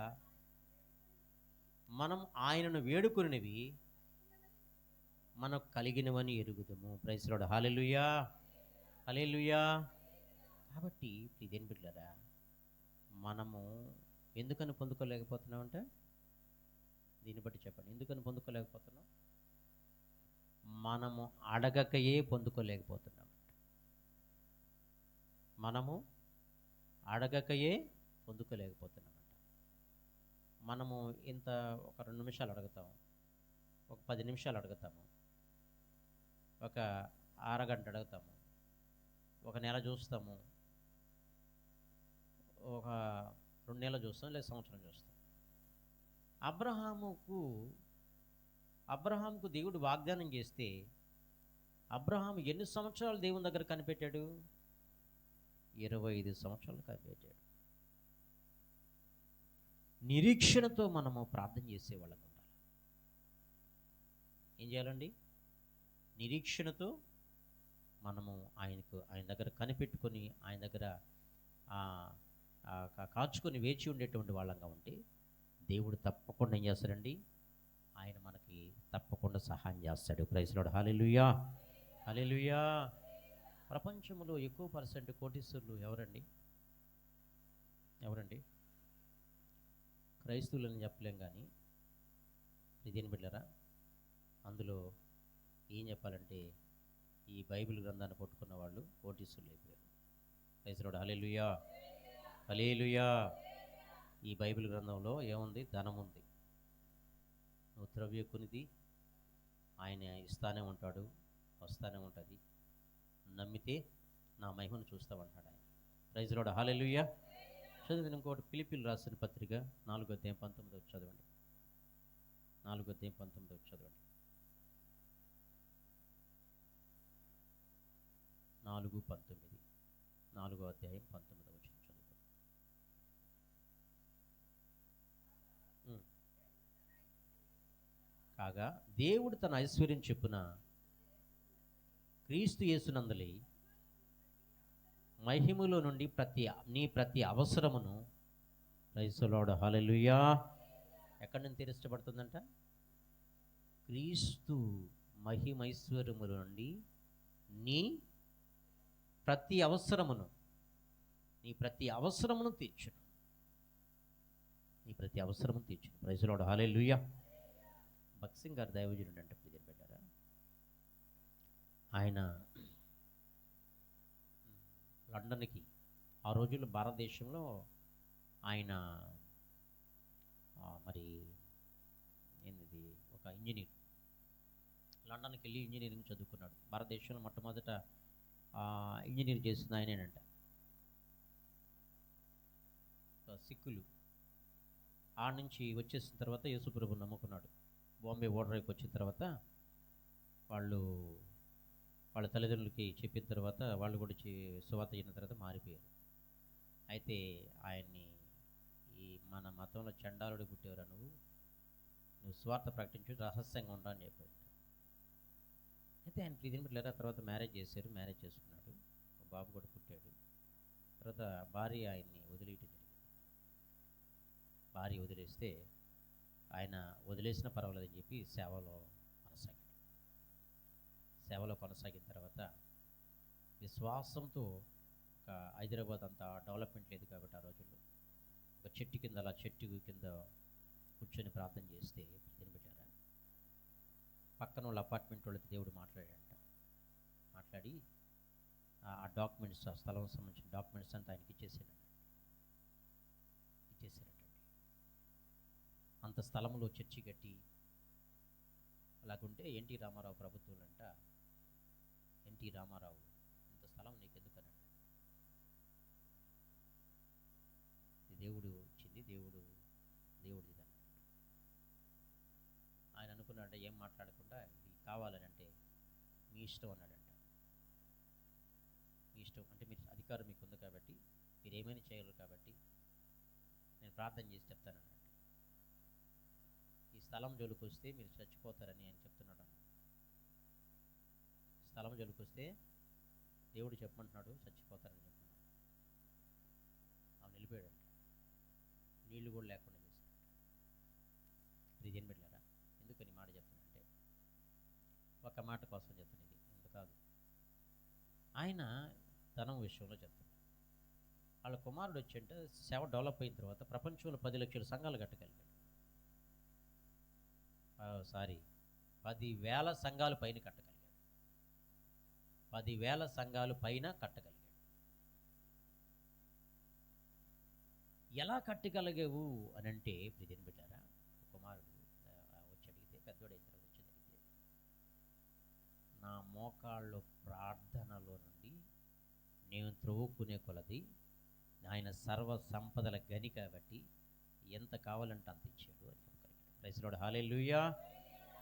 మనం ఆయనను వేడుకొనివి మనకు కలిగినవని ఎరుగుదము. Praise Lord. Hallelujah, hallelujah. కాబట్టి ఇదేం బిడ్డలారా, మనము ఎందుకని పొందుకోలేకపోతున్నామంటే, దీన్ని బట్టి చెప్పండి, ఎందుకని పొందుకోలేకపోతున్నాం? మనము అడగకయే పొందుకోలేకపోతున్నాం. మనము అడగకయే పొందుకోలేకపోతున్నామంట. మనము ఇంత ఒక 2 నిమిషాలు అడుగుతాము, ఒక 10 నిమిషాలు అడుగుతాము, ఒక అరగంట అడుగుతాము, ఒక నెల చూస్తాము, ఒక 2 నెలలు చూస్తాం, లేదా సంవత్సరం చూస్తాం. అబ్రహాముకు దేవుడు వాగ్దానం చేస్తే అబ్రహాము ఎన్ని సంవత్సరాలు దేవుని దగ్గర కనిపెట్టాడు? 25 సంవత్సరాలు కనిపెట్టాడు. నిరీక్షణతో మనము ప్రార్థన చేసేవాళ్ళం ఉండాలి. ఏం చేయాలండి? నిరీక్షణతో మనము ఆయన దగ్గర కనిపెట్టుకొని, ఆయన దగ్గర కాచుకొని వేచి ఉండేటువంటి వాళ్ళంగా ఉంటే దేవుడు తప్పకుండా ఏం చేస్తాడండి? ఆయన మనకి తప్పకుండా సహాయం చేస్తాడు. Praise Lord. Hallelujah, hallelujah. ప్రపంచంలో ఎక్కువ % కోటీశ్వరులు ఎవరండి? క్రైస్తవులని చెప్పలేం, కానీ ఇదేని బిడ్డలారా, అందులో ఏం చెప్పాలంటే ఈ బైబిల్ గ్రంథాన్ని పట్టుకున్న వాళ్ళు కోటీశ్వరులు అయిపోయారు. Praise Lord. Hallelujah, hallelujah. ఈ బైబిల్ గ్రంథంలో ఏముంది? ధనం ఉంది. నువ్వు ద్రవ్యకునిది, ఆయన ఇస్తానే ఉంటాడు, వస్తానే ఉంటుంది. నమ్మితే నా మహిమను చూస్తామంటాడు ఆయన. Praise Lord. హల్లెలూయా. చదివిన ఇంకోటి ఫిలిప్పీయులకు రాసిన పత్రిక 4:19 చదవండి. 4:19 చదవండి. 4:19, 4వ అధ్యాయం 19 వచ్చిన చదువు. కాగా దేవుడు తన ఐశ్వర్యం చెప్పున క్రీస్తు యేసునందలి మహిమలో నుండి ప్రతి అవసరమును, ప్రైజ్ ది లార్డ్. హల్లెలూయా. ఎక్కడి నుంచి తీర్చబడుతుందంట? క్రీస్తు మహిమైశ్వర్యముల నుండి నీ ప్రతి అవసరమును నీ ప్రతి అవసరమును తీర్చును. నీ ప్రతి అవసరమును తీర్చును. Praise the Lord. Hallelujah. Bakht Singh గారు దైవజనుడు అంటే ప్రియమైన బిడ్డలారా, ఆయన లండన్కి ఆ రోజుల్లో భారతదేశంలో ఆయన మరి ఏంది ఒక ఇంజనీర్, లండన్కి వెళ్ళి ఇంజనీరింగ్ చదువుకున్నాడు. భారతదేశంలో మొట్టమొదట ఇంజనీర్ చేసింది ఆయనేనంట. సిక్కులు ఆ నుంచి వచ్చేసిన తర్వాత యేసుప్రభుని నమ్ముకున్నాడు. బాంబే ఓడరేకి వచ్చిన తర్వాత వాళ్ళ తల్లిదండ్రులకి చెప్పిన తర్వాత వాళ్ళు కూడా సువార్త అయిన తర్వాత మారిపోయారు. అయితే ఆయన్ని ఈ మన మతంలో చండాలుడు పుట్టేవరా, నువ్వు స్వార్థ ప్రకటించు, రహస్యంగా ఉంటా అని చెప్పాడు. అయితే ఆయన ప్రీతిని బిడ్డలారా తర్వాత మ్యారేజ్ చేశారు. మ్యారేజ్ చేసుకున్నాడు. ఒక బాబు కూడా పుట్టాడు. తర్వాత భార్య ఆయన్ని వదిలేయటం జరిగింది. భార్య వదిలేస్తే ఆయన వదిలేసినా పర్వాలేదని చెప్పి సేవలో కొనసాగిన తర్వాత విశ్వాసంతో, ఒక హైదరాబాద్ అంతా డెవలప్మెంట్ లేదు కాబట్టి ఆ రోజుల్లో ఒక చెట్టు కింద కూర్చొని ప్రార్థన చేస్తే తినిపెట్టారా, పక్కన వాళ్ళ అపార్ట్మెంట్ వాళ్ళకి దేవుడు మాట్లాడి ఆ డాక్యుమెంట్స్, ఆ స్థలం సంబంధించిన డాక్యుమెంట్స్ అంతా ఆయనకి ఇచ్చేసారటండి. అంత స్థలంలో చర్చి కట్టి అలాగుంటే ఎన్టీ రామారావు ప్రభుత్వం అంట, ఎన్టీ రామారావు ఇంత స్థలం నీకు ఎందుకనండి, దేవుడు ఇచ్చింది, దేవుడిది అన్నాడు. ఆయన అనుకున్నాడంటే ఏం మాట్లాడకుండా ఇది కావాలని అంటే మీ ఇష్టం అన్నాడంట. మీ ఇష్టం అంటే మీరు అధికారం మీకు ఉంది కాబట్టి మీరు ఏమైనా చేయగలరు కాబట్టి నేను ప్రార్థన చేసి చెప్తానన్నాడు. ఈ స్థలం జోలికి వస్తే మీరు చచ్చిపోతారని ఆయన చెప్తున్నాడు. స్థలం జోలికి వస్తే దేవుడు చెప్పమంటున్నాడు, చచ్చిపోతారని చెప్తున్నాడు. ఆమె నిలిపాడంట. నీళ్లు కూడా లేకుండా చేశాడు. ప్రియమైన బిడ్డలారా, ఎందుకని మాట చెప్తానంటే ఒక మాట కోసం చెప్తాను, ఇది ఎంత కాదు. ఆయన ధనం విషయంలో చెప్తాను. వాళ్ళ కుమారుడు వచ్చంటే సేవ డెవలప్ అయిన తర్వాత ప్రపంచంలో 10 లక్షల సంఘాలు కట్టగలిగాడు. 10,000 సంఘాలు పైన కట్టగలిగాడు. 10,000 సంఘాలు పైన కట్టగలిగాడు. ఎలా కట్టగలిగావు అని అంటే ప్రియమైన బిడ్డారా, కుమారుడు వచ్చి అడిగితే, పెద్దోడైన తర్వాత వచ్చి అడిగితే, నా మోకాళ్ళు ప్రార్థనలో నుండి నేను త్రవ్వుకునే కొలది ఆయన సర్వ సంపదల గని కాబట్టి ఎంత కావాలంటే అంత ఇచ్చాడు అని చెప్పగలిగాడు. Praise the Lord. Hallelujah,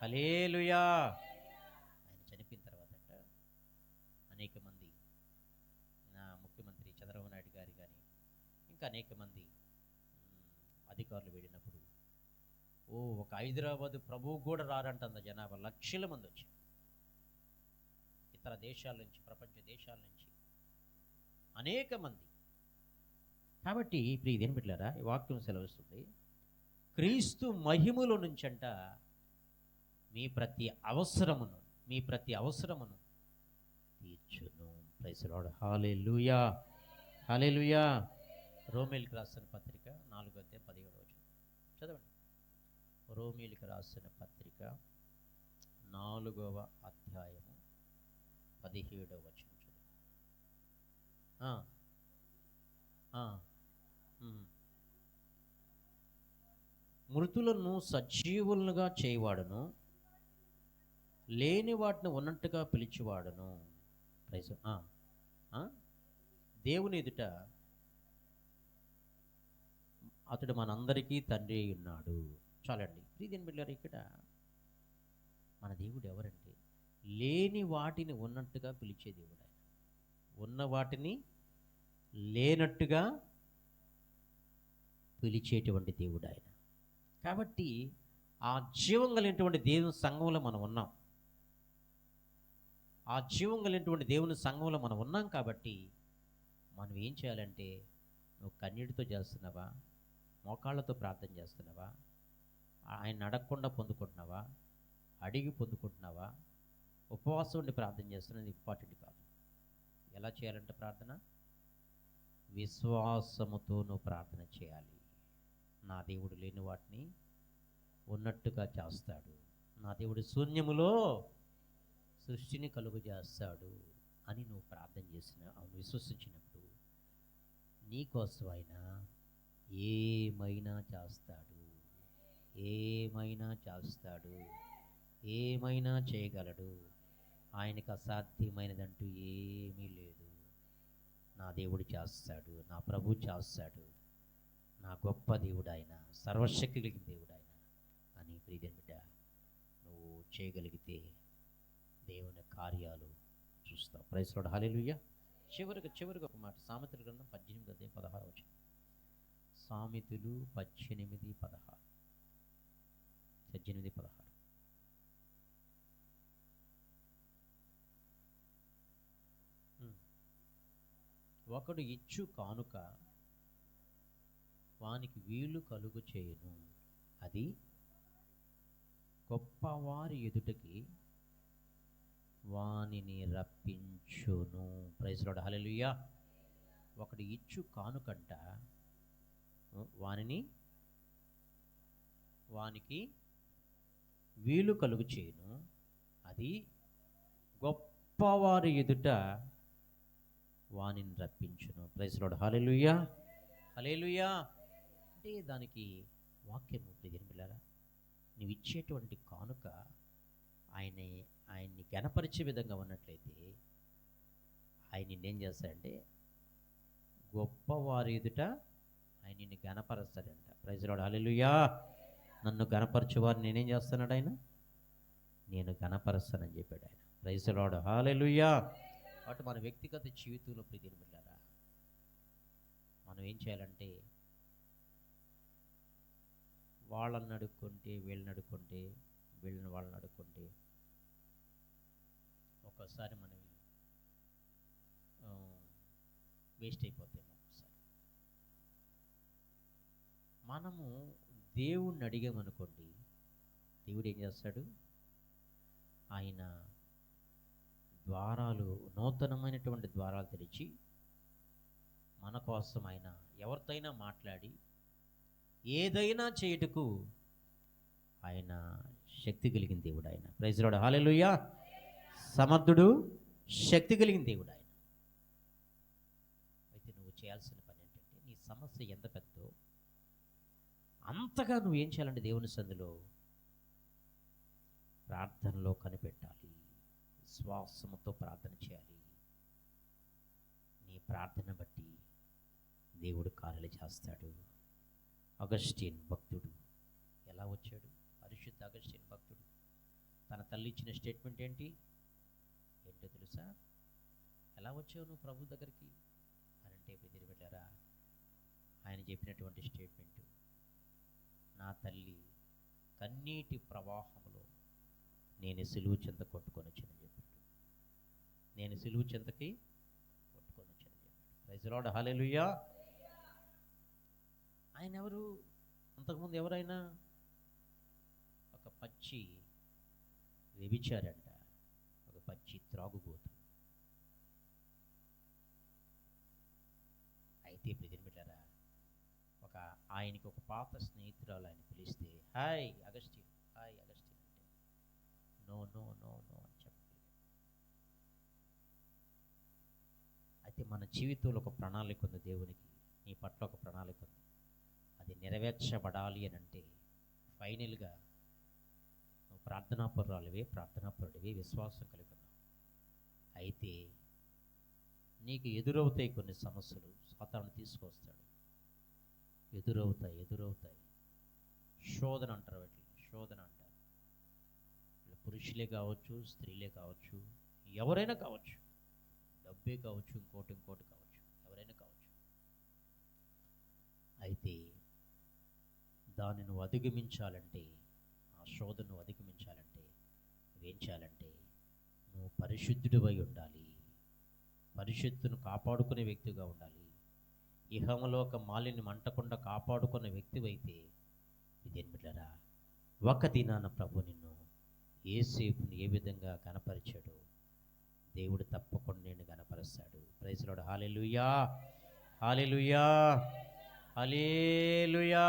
hallelujah. ఆయన చనిపోయిన తర్వాత అనేక మంది, నా ముఖ్యమంత్రి చంద్రబాబు నాయుడు గారు కానీ ఇంకా అనేక మంది అధికారులు వెళ్ళినప్పుడు ఒక హైదరాబాద్ ప్రభువు కూడా రారంట జనాభా, లక్షల మంది వచ్చారు ఇతర దేశాల నుంచి, ప్రపంచ దేశాల నుంచి అనేక మంది. కాబట్టి ఇప్పుడు ఇదేం బిడ్డలారా, ఈ వాక్యం సెలవిస్తుంది, క్రీస్తు మహిమలో నుంచంట మీ ప్రతి అవసరమును తీర్చును. Praise the Lord. Hallelujah, hallelujah. రోమీయులకు రాసిన పత్రిక 4:17 చదవండి. రోమీయులకు రాసిన పత్రిక 4:17 చదువు. మృతులను సజీవులుగా చేయవాడును, లేని వాటిని ఉన్నట్టుగా పిలిచివాడును. దేవుని ఎదుట అతడు మనందరికీ తండ్రి అయి ఉన్నాడు. చాలండి. ప్రియమైన బిడ్డలారా, ఇక్కడ మన దేవుడు ఎవరంటే లేని వాటిని ఉన్నట్టుగా పిలిచే దేవుడు. ఆయన ఉన్న వాటిని లేనట్టుగా పిలిచేటువంటి దేవుడు ఆయన. కాబట్టి ఆ జీవం కలిగినటువంటి దేవుని సంఘంలో మనం ఉన్నాం. ఆ జీవం కలిగినటువంటి దేవుని సంఘంలో మనం ఉన్నాం కాబట్టి మనం ఏం చేయాలంటే, నువ్వు కన్నీటితో చేస్తున్నావా, మోకాళ్ళతో ప్రార్థన చేస్తున్నావా, ఆయన అడగకుండా పొందుకుంటున్నావా, అడిగి పొందుకుంటున్నావా, ఉపవాసం ఉండి ప్రార్థన చేస్తున్నది ఇంపార్టెంట్ కాదు. ఎలా చేయాలంటే ప్రార్థన? విశ్వాసముతో నువ్వు ప్రార్థన చేయాలి. నా దేవుడు లేని వాటిని ఉన్నట్టుగా చేస్తాడు, నా దేవుడు శూన్యములో సృష్టిని కలుగు చేస్తాడు అని నువ్వు ప్రార్థన చేసిన, అవును విశ్వసించినప్పుడు నీకోసం ఆయన ఏమైనా చేస్తాడు, ఏమైనా చేస్తాడు, ఏమైనా చేయగలడు. ఆయనకు అసాధ్యమైనదంటూ ఏమీ లేదు. నా దేవుడు చేస్తాడు, నా ప్రభు చేస్తాడు, నా గొప్ప దేవుడు ఆయన, సర్వశక్తి కలిగిన దేవుడు ఆయన అని ప్రియమైన బిడ్డ నువ్వు చేయగలిగితే దేవుని కార్యాలు చూస్తావు. ప్రైజ్ లార్డ్, హల్లెలూయా. చివరిగా ఒక మాట, సామెతల గ్రంథం 18:16. సామెతలు 18:16. ఒకడు ఇచ్చు కానుక వానికి వీలు కలుగు చేయును, అది గొప్పవారి ఎదుటకి వానిని రప్పించును. ప్రైజ్ లార్డ్, హల్లెలూయా. ఒకడు ఇచ్చు కానుకంట వానికి వీలు కలుగు చేయును, అది గొప్పవారి ఎదుట వానిని రప్పించును. ప్రైజ్ లార్డ్, హల్లెలూయా, హల్లెలూయా. అంటే దానికి వాక్యము ప్రియమిలారా, నువ్వు ఇచ్చేటువంటి కానుక ఆయన్ని గణపరిచే విధంగా ఉన్నట్లయితే ఆయన నిన్నేం చేస్తాడంటే గొప్పవారి ఎదుట ఆయన నిన్ను గణపరుస్తాడంట. ప్రైజ్ లార్డ్, హల్లెలూయా. నన్ను గణపరచువారు నేనేం చేస్తున్నాడు ఆయన? నేను గణపరుస్తానని చెప్పాడు ఆయన. ప్రైజ్ లార్డ్, హల్లెలూయా. కాబట్టి మన వ్యక్తిగత జీవితంలో ప్రియమిలారా మనం ఏం చేయాలంటే వాళ్ళని అడుక్కుంటే వీళ్ళని అడుక్కుంటే వాళ్ళని అడుక్కుంటే ఒక్కోసారి మనం వేస్ట్ అయిపోతాము. ఒక్కోసారి మనము దేవుణ్ణి అడిగామనుకోండి, దేవుడు ఏం చేస్తాడు? ఆయన ద్వారాలు, నూతనమైనటువంటి ద్వారాలు తెరిచి మన కోసం ఆయన ఎవరితోనైనా మాట్లాడి ఏదైనా చేయుటకు ఆయన శక్తి కలిగిన దేవుడు ఆయన. ప్రైజ్ లార్డ్, హల్లెలూయా. సమర్థుడు, శక్తి కలిగిన దేవుడు ఆయన. అయితే నువ్వు చేయాల్సిన పని ఏంటంటే, నీ సమస్య ఎంత పెద్దో అంతగా నువ్వు ఏం చేయాలంటే దేవుని సన్నిధిలో ప్రార్థనలో కనిపెట్టాలి, విశ్వాసముతో ప్రార్థన చేయాలి. నీ ప్రార్థన బట్టి దేవుడు కార్యాలు చేస్తాడు. అగస్టిన్ భక్తుడు ఎలా వచ్చాడు? పరిశుద్ధ అగస్టిన్ భక్తుడు తన తల్లి ఇచ్చిన స్టేట్మెంట్ ఏంటో తెలుసా? ఎలా వచ్చావు నువ్వు ప్రభు దగ్గరికి అని అంటే, వెళ్ళారా ఆయన చెప్పినటువంటి స్టేట్మెంటు, నా తల్లి కన్నీటి ప్రవాహంలో నేను సిలువు చెంత కొట్టుకొని వచ్చానని చెప్పాడు. నేను సిలువు చెంతకి కొట్టుకొని వచ్చానని చెప్పాడు. ప్రైజ్ లార్డ్, హల్లెలూయా. ఆయన ఎవరు? అంతకుముందు ఎవరైనా ఒక పచ్చి వ్యభిచారంట, ఒక పచ్చి త్రాగుబోతు. అయితే ప్రియమిత్రులారా, ఆయనకి ఒక పాత స్నేహితురాలు ఆయన పిలిస్తే, హాయ్ అగస్టిన్, హాయ్ అగస్టిన్ అంటే నో నో నో నో అని చెప్పలేదు. అయితే మన జీవితంలో ఒక ప్రణాళిక ఉంది, దేవునికి నీ పట్ల ఒక ప్రణాళిక ఉంది. అది నెరవేర్చబడాలి అని అంటే ఫైనల్గా నువ్వు ప్రార్థనాపరుడివి, విశ్వాసం కలిగి ఉన్నావు. అయితే నీకు ఎదురవుతాయి కొన్ని సమస్యలు, సాతాను తీసుకొస్తాడు. ఎదురవుతాయి. శోధన అంటారు, వాటిని శోధన అంటారు. పురుషులే కావచ్చు, స్త్రీలే కావచ్చు, ఎవరైనా కావచ్చు, డబ్బే కావచ్చు, ఇంకోటి కావచ్చు, ఎవరైనా కావచ్చు. అయితే దాన్ని నువ్వు అధిగమించాలంటే, ఆ శోధనను అధిగమించాలంటే నువ్వేం చేయాలంటే, నువ్వు పరిశుద్ధుడివై ఉండాలి, పరిశుద్ధును కాపాడుకునే వ్యక్తిగా ఉండాలి. ఇహంలోక మాలిన్యం అంటకుండా కాపాడుకునే వ్యక్తివైతే ఇదేమిట్లరా, ఒక దినాన ప్రభు నిన్ను ఏసేపుని ఏ విధంగా కనపరిచాడో దేవుడు తప్పకుండా నేను గనపరుస్తాడు. Praise Lord. Hallelujah, hallelujah, hallelujah.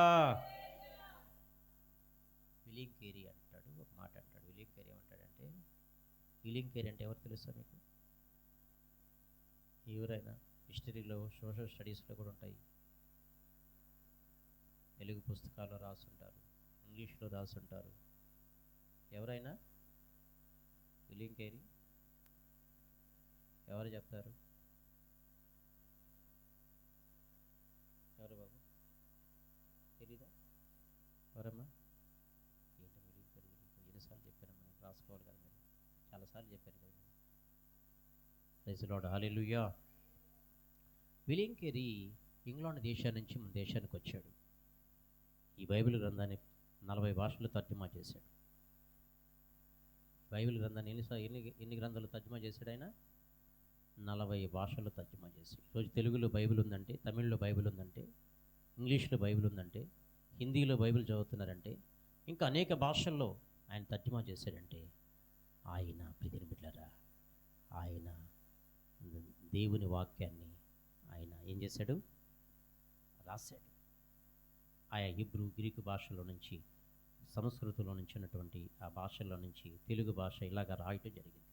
William Carey అంటాడు, ఒక మాట అంటాడు. విలియం కేరీ ఏమంటాడంటే, విలియం కేరీ అంటే ఎవరు తెలుసా మీకు? ఎవరైనా హిస్టరీలో, సోషల్ స్టడీస్లో కూడా ఉంటాయి, తెలుగు పుస్తకాల్లో రాసుంటారు, ఇంగ్లీష్లో రాసుంటారు. ఎవరైనా విలియం కేరీ ఎవరు చెప్తారు? ఎవరు బాబు? తెలీదా? ఎవరమ్మా? ఏంటి విలియం కేరీ ఎన్నిసార్లు చెప్పారమ్మా? నేను రాసుకోవాలి కదా, మీరు చాలాసార్లు చెప్పారు కదా. Praise Lord. Hallelujah. William Carey England దేశం నుంచి మన దేశానికి వచ్చాడు. ఈ బైబిల్ గ్రంథాన్ని 40 భాషలు తర్జుమా చేశాడు. బైబిల్ గ్రంథాన్ని ఎన్ని గ్రంథాలు తర్జుమా చేశాడు ఆయన? 40 భాషలు తర్జుమా చేశాడు. ఈరోజు తెలుగులో బైబిల్ ఉందంటే, తమిళ్లో బైబిల్ ఉందంటే, ఇంగ్లీష్లో బైబిల్ ఉందంటే, హిందీలో బైబిల్ చదువుతున్నారంటే, ఇంకా అనేక భాషల్లో ఆయన తర్జుమా చేశాడంటే, ఆయన ప్రియమైన బిడ్డలారా, ఆయన దేవుని వాక్యాన్ని ఆయన ఏం చేశాడు? రాశాడు. ఆయా హిబ్రూ, గ్రీకు భాషలో నుంచి, సంస్కృతంలో నుంచి ఉన్నటువంటి ఆ భాషల్లో నుంచి తెలుగు భాష ఇలాగా రాయటం జరిగింది.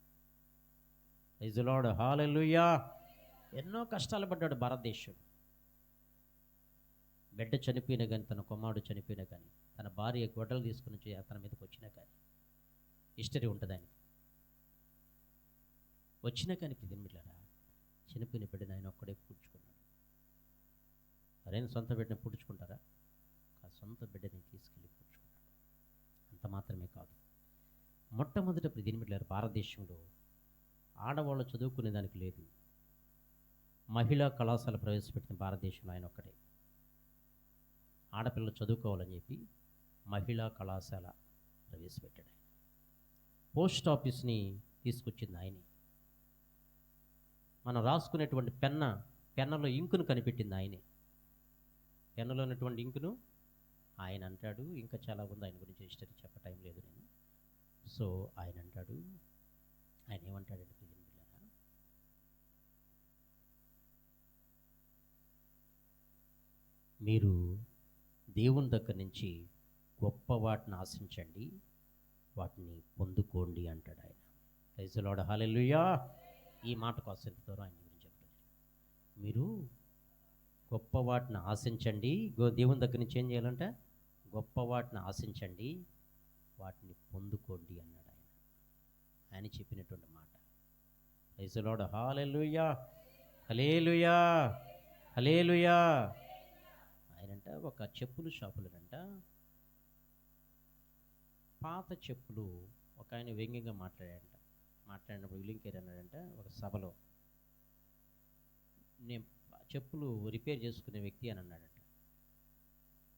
Praise the Lord. హల్లెలూయా. ఎన్నో కష్టాలు పడ్డాడు భారతదేశం. బిడ్డ చనిపోయినా కానీ, తన కుమారుడు చనిపోయినా కానీ, తన భార్య గొడ్డలు తీసుకుని తన మీదకి వచ్చినా కానీ హిస్టరీ ఉంటుంది ఆయనకి. వచ్చినా కానీ పిదిమిళ్ళరా, చనిపోయిన బిడ్డను ఆయన ఒక్కడే పూడ్చుకున్నాడు. అరేనా సొంత బిడ్డని పూడ్చుకుంటారా? ఆ సొంత బిడ్డని తీసుకెళ్ళి పూడ్చుకున్నాడు. అంత మాత్రమే కాదు, మొట్టమొదట పిదిమిళ్ళారు భారతదేశంలో ఆడవాళ్ళు చదువుకునే దానికి లేదు. మహిళా కళాశాల ప్రవేశపెట్టిన భారతదేశంలో ఆయన ఒక్కడే. ఆడపిల్లలు చదువుకోవాలని చెప్పి మహిళా కళాశాల ప్రవేశపెట్టాడు ఆయన. పోస్ట్ ఆఫీస్ని తీసుకొచ్చింది ఆయనే. మనం రాసుకునేటువంటి పెన్నలో ఇంకును కనిపెట్టింది ఆయనే. పెన్నులో ఉన్నటువంటి ఇంకును ఆయన అంటాడు. ఇంకా చాలా ఉంది ఆయన గురించి, హిస్టరీ చెప్ప టైం లేదు నేను. సో ఆయన అంటాడు, ఆయన ఏమంటాడంటే, పిల్లరా, మీరు దేవుని దగ్గర నుంచి గొప్ప వాటిని ఆశించండి, వాటిని పొందుకోండి అంటాడు ఆయన. Praise the Lord. హల్లెలూయా. ఈ మాట కోసం ఎంత దూరం ఆయన గురించి చెప్పడం. మీరు గొప్ప వాటిని ఆశించండి, దేవుని దగ్గర నుంచి ఏం చేయాలంటే గొప్ప వాటిని ఆశించండి, వాటిని పొందుకోండి అన్నాడు ఆయన. ఆయన చెప్పినటువంటి మాట. Praise the Lord. Hallelujah, hallelujah, hallelujah. ఆయనంట ఒక చెప్పులు షాపులనంట, పాత చెప్పులు ఒక ఆయన వ్యంగ్యంగా మాట్లాడినప్పుడు విలియం కేరీ అన్నాడంట ఒక సభలో, నేను చెప్పులు రిపేర్ చేసుకునే వ్యక్తి అని అన్నాడంట.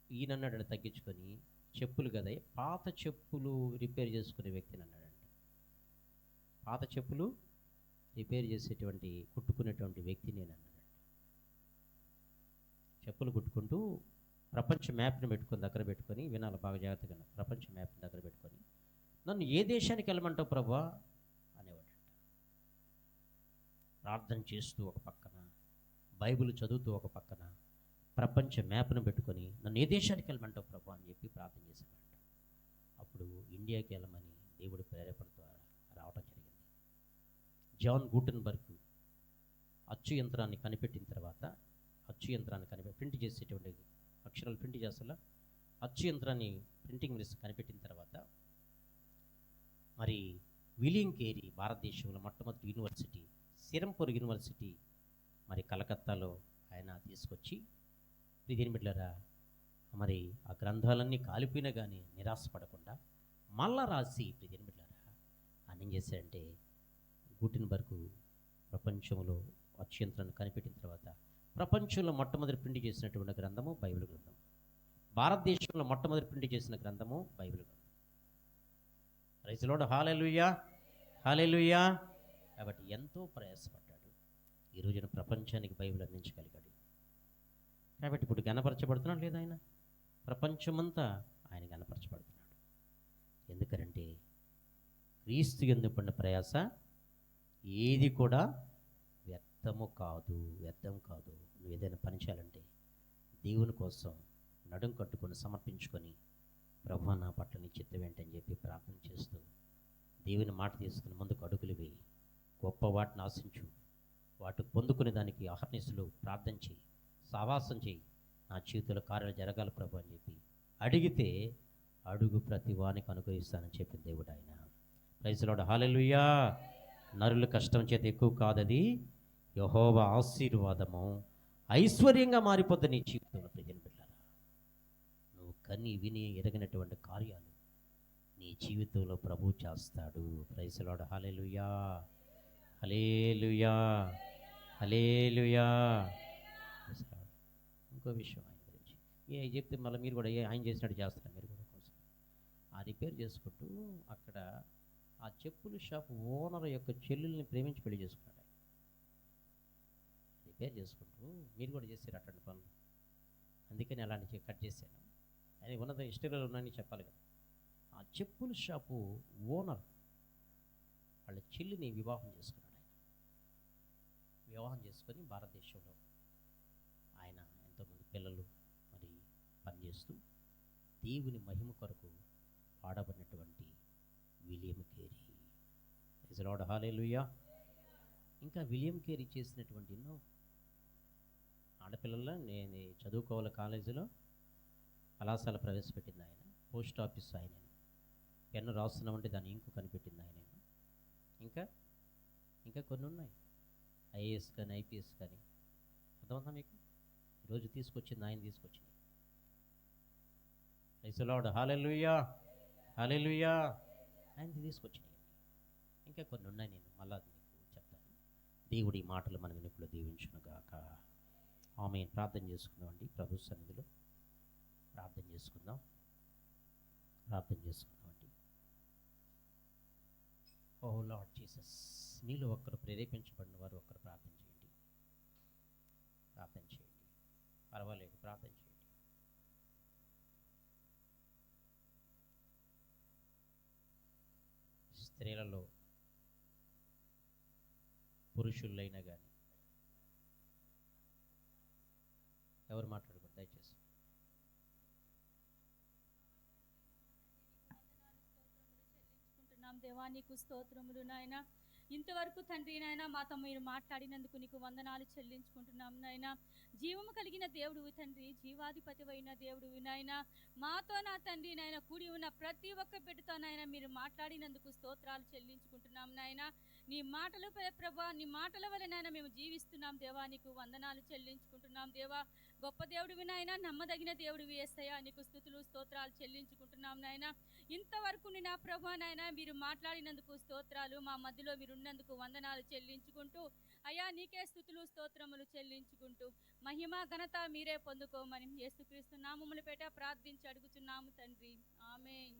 ఈయన అన్నాడంట తగ్గించుకొని, చెప్పులు కదా, పాత చెప్పులు రిపేర్ చేసుకునే వ్యక్తిని అన్నాడంట. పాత చెప్పులు రిపేర్ చేసేటువంటి, కుట్టుకునేటువంటి వ్యక్తి నేను అన్నాడంట. చెప్పులు కుట్టుకుంటూ ప్రపంచ మ్యాప్ని దగ్గర పెట్టుకొని, వినాలి బాగా జాగ్రత్తగా, ప్రపంచ మ్యాప్ని దగ్గర పెట్టుకొని, నన్ను ఏ దేశానికి వెళ్ళమంటావు ప్రభా అనేవాడంట. ప్రార్థన చేస్తూ ఒక పక్కన, బైబిల్ చదువుతూ ఒక పక్కన, ప్రపంచ మ్యాప్ను పెట్టుకొని, నన్ను ఏ దేశానికి వెళ్ళమంటావు ప్రభా అని చెప్పి ప్రార్థన చేసేవాడంట. అప్పుడు ఇండియాకి వెళ్ళమని దేవుడి ప్రేరేపణ ద్వారా రావటం జరిగింది. జాన్ గూటెన్బర్గ్ అచ్చు యంత్రాన్ని కనిపెట్టిన తర్వాత, ప్రింట్ చేసేటువంటి అక్షరాలు ప్రింట్ చేసేలా అచ్చు యంత్రాన్ని, ప్రింటింగ్ మిస్ కనిపెట్టిన తర్వాత, మరి విలియం కేరీ భారతదేశంలో మొట్టమొదటి యూనివర్సిటీ సిరంపూర్ యూనివర్సిటీ మరి కలకత్తాలో ఆయన తీసుకొచ్చి, ప్రియమైన బిడ్డలారా, మరి ఆ గ్రంథాలన్నీ కాలిపోయినా కానీ నిరాశపడకుండా మళ్ళా రాసి, ప్రియమైన బిడ్డలారా, ఆయన ఏం చేశాడంటే, గూటెన్బర్గ్ ప్రపంచంలో అత్యంత్రాన్ని కనిపెట్టిన తర్వాత ప్రపంచంలో మొట్టమొదటి ప్రింట్ చేసినటువంటి గ్రంథము బైబిల్ గ్రంథం. భారతదేశంలో మొట్టమొదటి ప్రింట్ చేసిన గ్రంథము బైబిల్ గ్రంథం. Praise the Lord. Hallelujah, hallelujah. కాబట్టి ఎంతో ప్రయాసపడ్డాడు, ఈ రోజున ప్రపంచానికి బైబిల్ అందించగలిగాడు. కాబట్టి ఇప్పుడు గణపరచబడుతున్నాడు లేదా ఆయన? ప్రపంచమంతా ఆయన గణపరచబడుతున్నాడు. ఎందుకంటే క్రీస్తు యందు పడిన ప్రయాస ఏది కూడా వ్యర్థం కాదు. నువ్వు ఏదైనా పని చేయాలంటే దేవుని కోసం నడుం కట్టుకొని సమర్పించుకొని, ప్రభువా నా పట్ల నీ చిత్తం ఏంటని చెప్పి ప్రార్థన చేస్తూ దేవుని మాట తీసుకుని ముందుకు అడుగులు వేయి. గొప్ప వాటిని ఆశించు, వాటి పొందుకునే దానికి అహర్నిశలు ప్రార్థన చేయి, సావాసం చేయి. నా జీవితంలో కార్యాలు జరగాలి ప్రభు అని చెప్పి అడిగితే అడుగు ప్రతి వానికి అనుగ్రహిస్తానని చెప్పిన దేవుడు ఆయన. ప్రైజ్ ది లార్డ్, హల్లెలూయా. నరుల కష్టం చేత ఎక్కువ కాదది, యెహోవా ఆశీర్వాదము ఐశ్వర్యంగా మారిపోద్ది నీ జీవితంలో. ప్రజలు బిడ్డారా, నువ్వు కని విని ఎరగినటువంటి కార్యాలు నీ జీవితంలో ప్రభు చేస్తాడు. Praise the Lord, hallelujah, hallelujah, హల్లెలూయా. ఇంకో విషయం ఆయన గురించి చెప్తే మళ్ళీ మీరు కూడా ఆయన చేసినట్టు చేస్తారు. మీరు కూడా కోసం ఆ రిపేర్ చేసుకుంటూ అక్కడ ఆ చెప్పుల షాప్ ఓనర్ యొక్క చెల్లెల్ని ప్రేమించి పెళ్లి చేసుకున్నాడు. రిపేర్ చేసుకుంటూ మీరు కూడా చేశారు అట్లాంటి పనులు. అందుకని అలాంటి కట్ చేశాను. అది ఉన్నత హిస్టరీలో ఉన్నాయని చెప్పాలి కదా. ఆ చెప్పుల షాపు ఓనర్ వాళ్ళ చెల్లిని వివాహం చేసుకున్నాడు. ఆయన వివాహం చేసుకొని భారతదేశంలో ఆయన ఎంతోమంది పిల్లలు మరి పనిచేస్తూ దేవుని మహిమ కొరకు వాడబడినటువంటి William Carey. Praise the Lord, hallelujah. ఇంకా విలియం కేరీ చేసినటువంటి ఎన్నో ఆడపిల్లల నేను చదువుకోవాలి కాలేజీలో కళాశాల ప్రవేశపెట్టింది ఆయన. పోస్ట్ ఆఫీస్ ఆయన. పెన్ను రాస్తున్నామంటే దాని ఇంకు కనిపెట్టింది ఆయన. ఇంకా కొన్ని ఉన్నాయి, ఐఏఎస్ కానీ ఐపీఎస్ కానీ. అర్థమవుతా మీకు? ఈరోజు తీసుకొచ్చింది ఆయన తీసుకొచ్చింది. Praise the Lord, hallelujah, hallelujah. ఆయన తీసుకొచ్చినాయి. ఇంకా కొన్ని ఉన్నాయి, నేను మళ్ళా మీకు చెప్తాను. దేవుడి మాటలు మన వెనుకలో దీవించునుగాక. ఆమేన్. ప్రార్థన చేసుకుందామండి. ప్రభు సన్నిధిలో ప్రార్థన చేసుకుందాం. అండి. ఓ లార్డ్ జీసస్, మీలో ఒక్కరు ప్రేరేపించబడిన వారు ఒక్కరు ప్రార్థన చేయండి. పర్వాలేదు, ప్రార్థన చేయండి. స్త్రీలలో పురుషులైనా కానీ ఎవరు మాట్లాడకూడదు దయచేసి. దేవా నీకు స్తోత్రములు నాయన. ఇంతవరకు తండ్రి నాయన మాతో మీరు మాట్లాడినందుకు నీకు వందనాలు చెల్లించుకుంటున్నాం నాయన. జీవము కలిగిన దేవుడు తండ్రి, జీవాధిపతి అయిన దేవుడు నాయన. మాతో నా తండ్రి నాయన కూడి ఉన్న ప్రతి ఒక్క బిడ్డతో నాయన మీరు మాట్లాడినందుకు స్తోత్రాలు చెల్లించుకుంటున్నాం నాయన. నీ మాటలు ప్రభా, నీ మాటల వల్ల నాయన మేము జీవిస్తున్నాం దేవా. నీకు వందనాలు చెల్లించుకుంటున్నాం దేవా. గొప్ప దేవుడివి నాయన, నమ్మదగిన దేవుడివి యేసయ్యా. నీకు స్తుతులు స్తోత్రాలు చెల్లించుకుంటున్నాం నాయన. ఇంతవరకు నా ప్రభా నాయన మీరు మాట్లాడినందుకు స్తోత్రాలు. మా మధ్యలో మీరు ఉన్నందుకు వందనాలు చెల్లించుకుంటూ అయ్యా నీకే స్తుతులు స్తోత్రములు చెల్లించుకుంటూ మహిమ ఘనత మీరే పొందుకోమని యేసుక్రీస్తు నామముల పేట ప్రార్థించి అడుగుచున్నాము తండ్రి. ఆమేన్.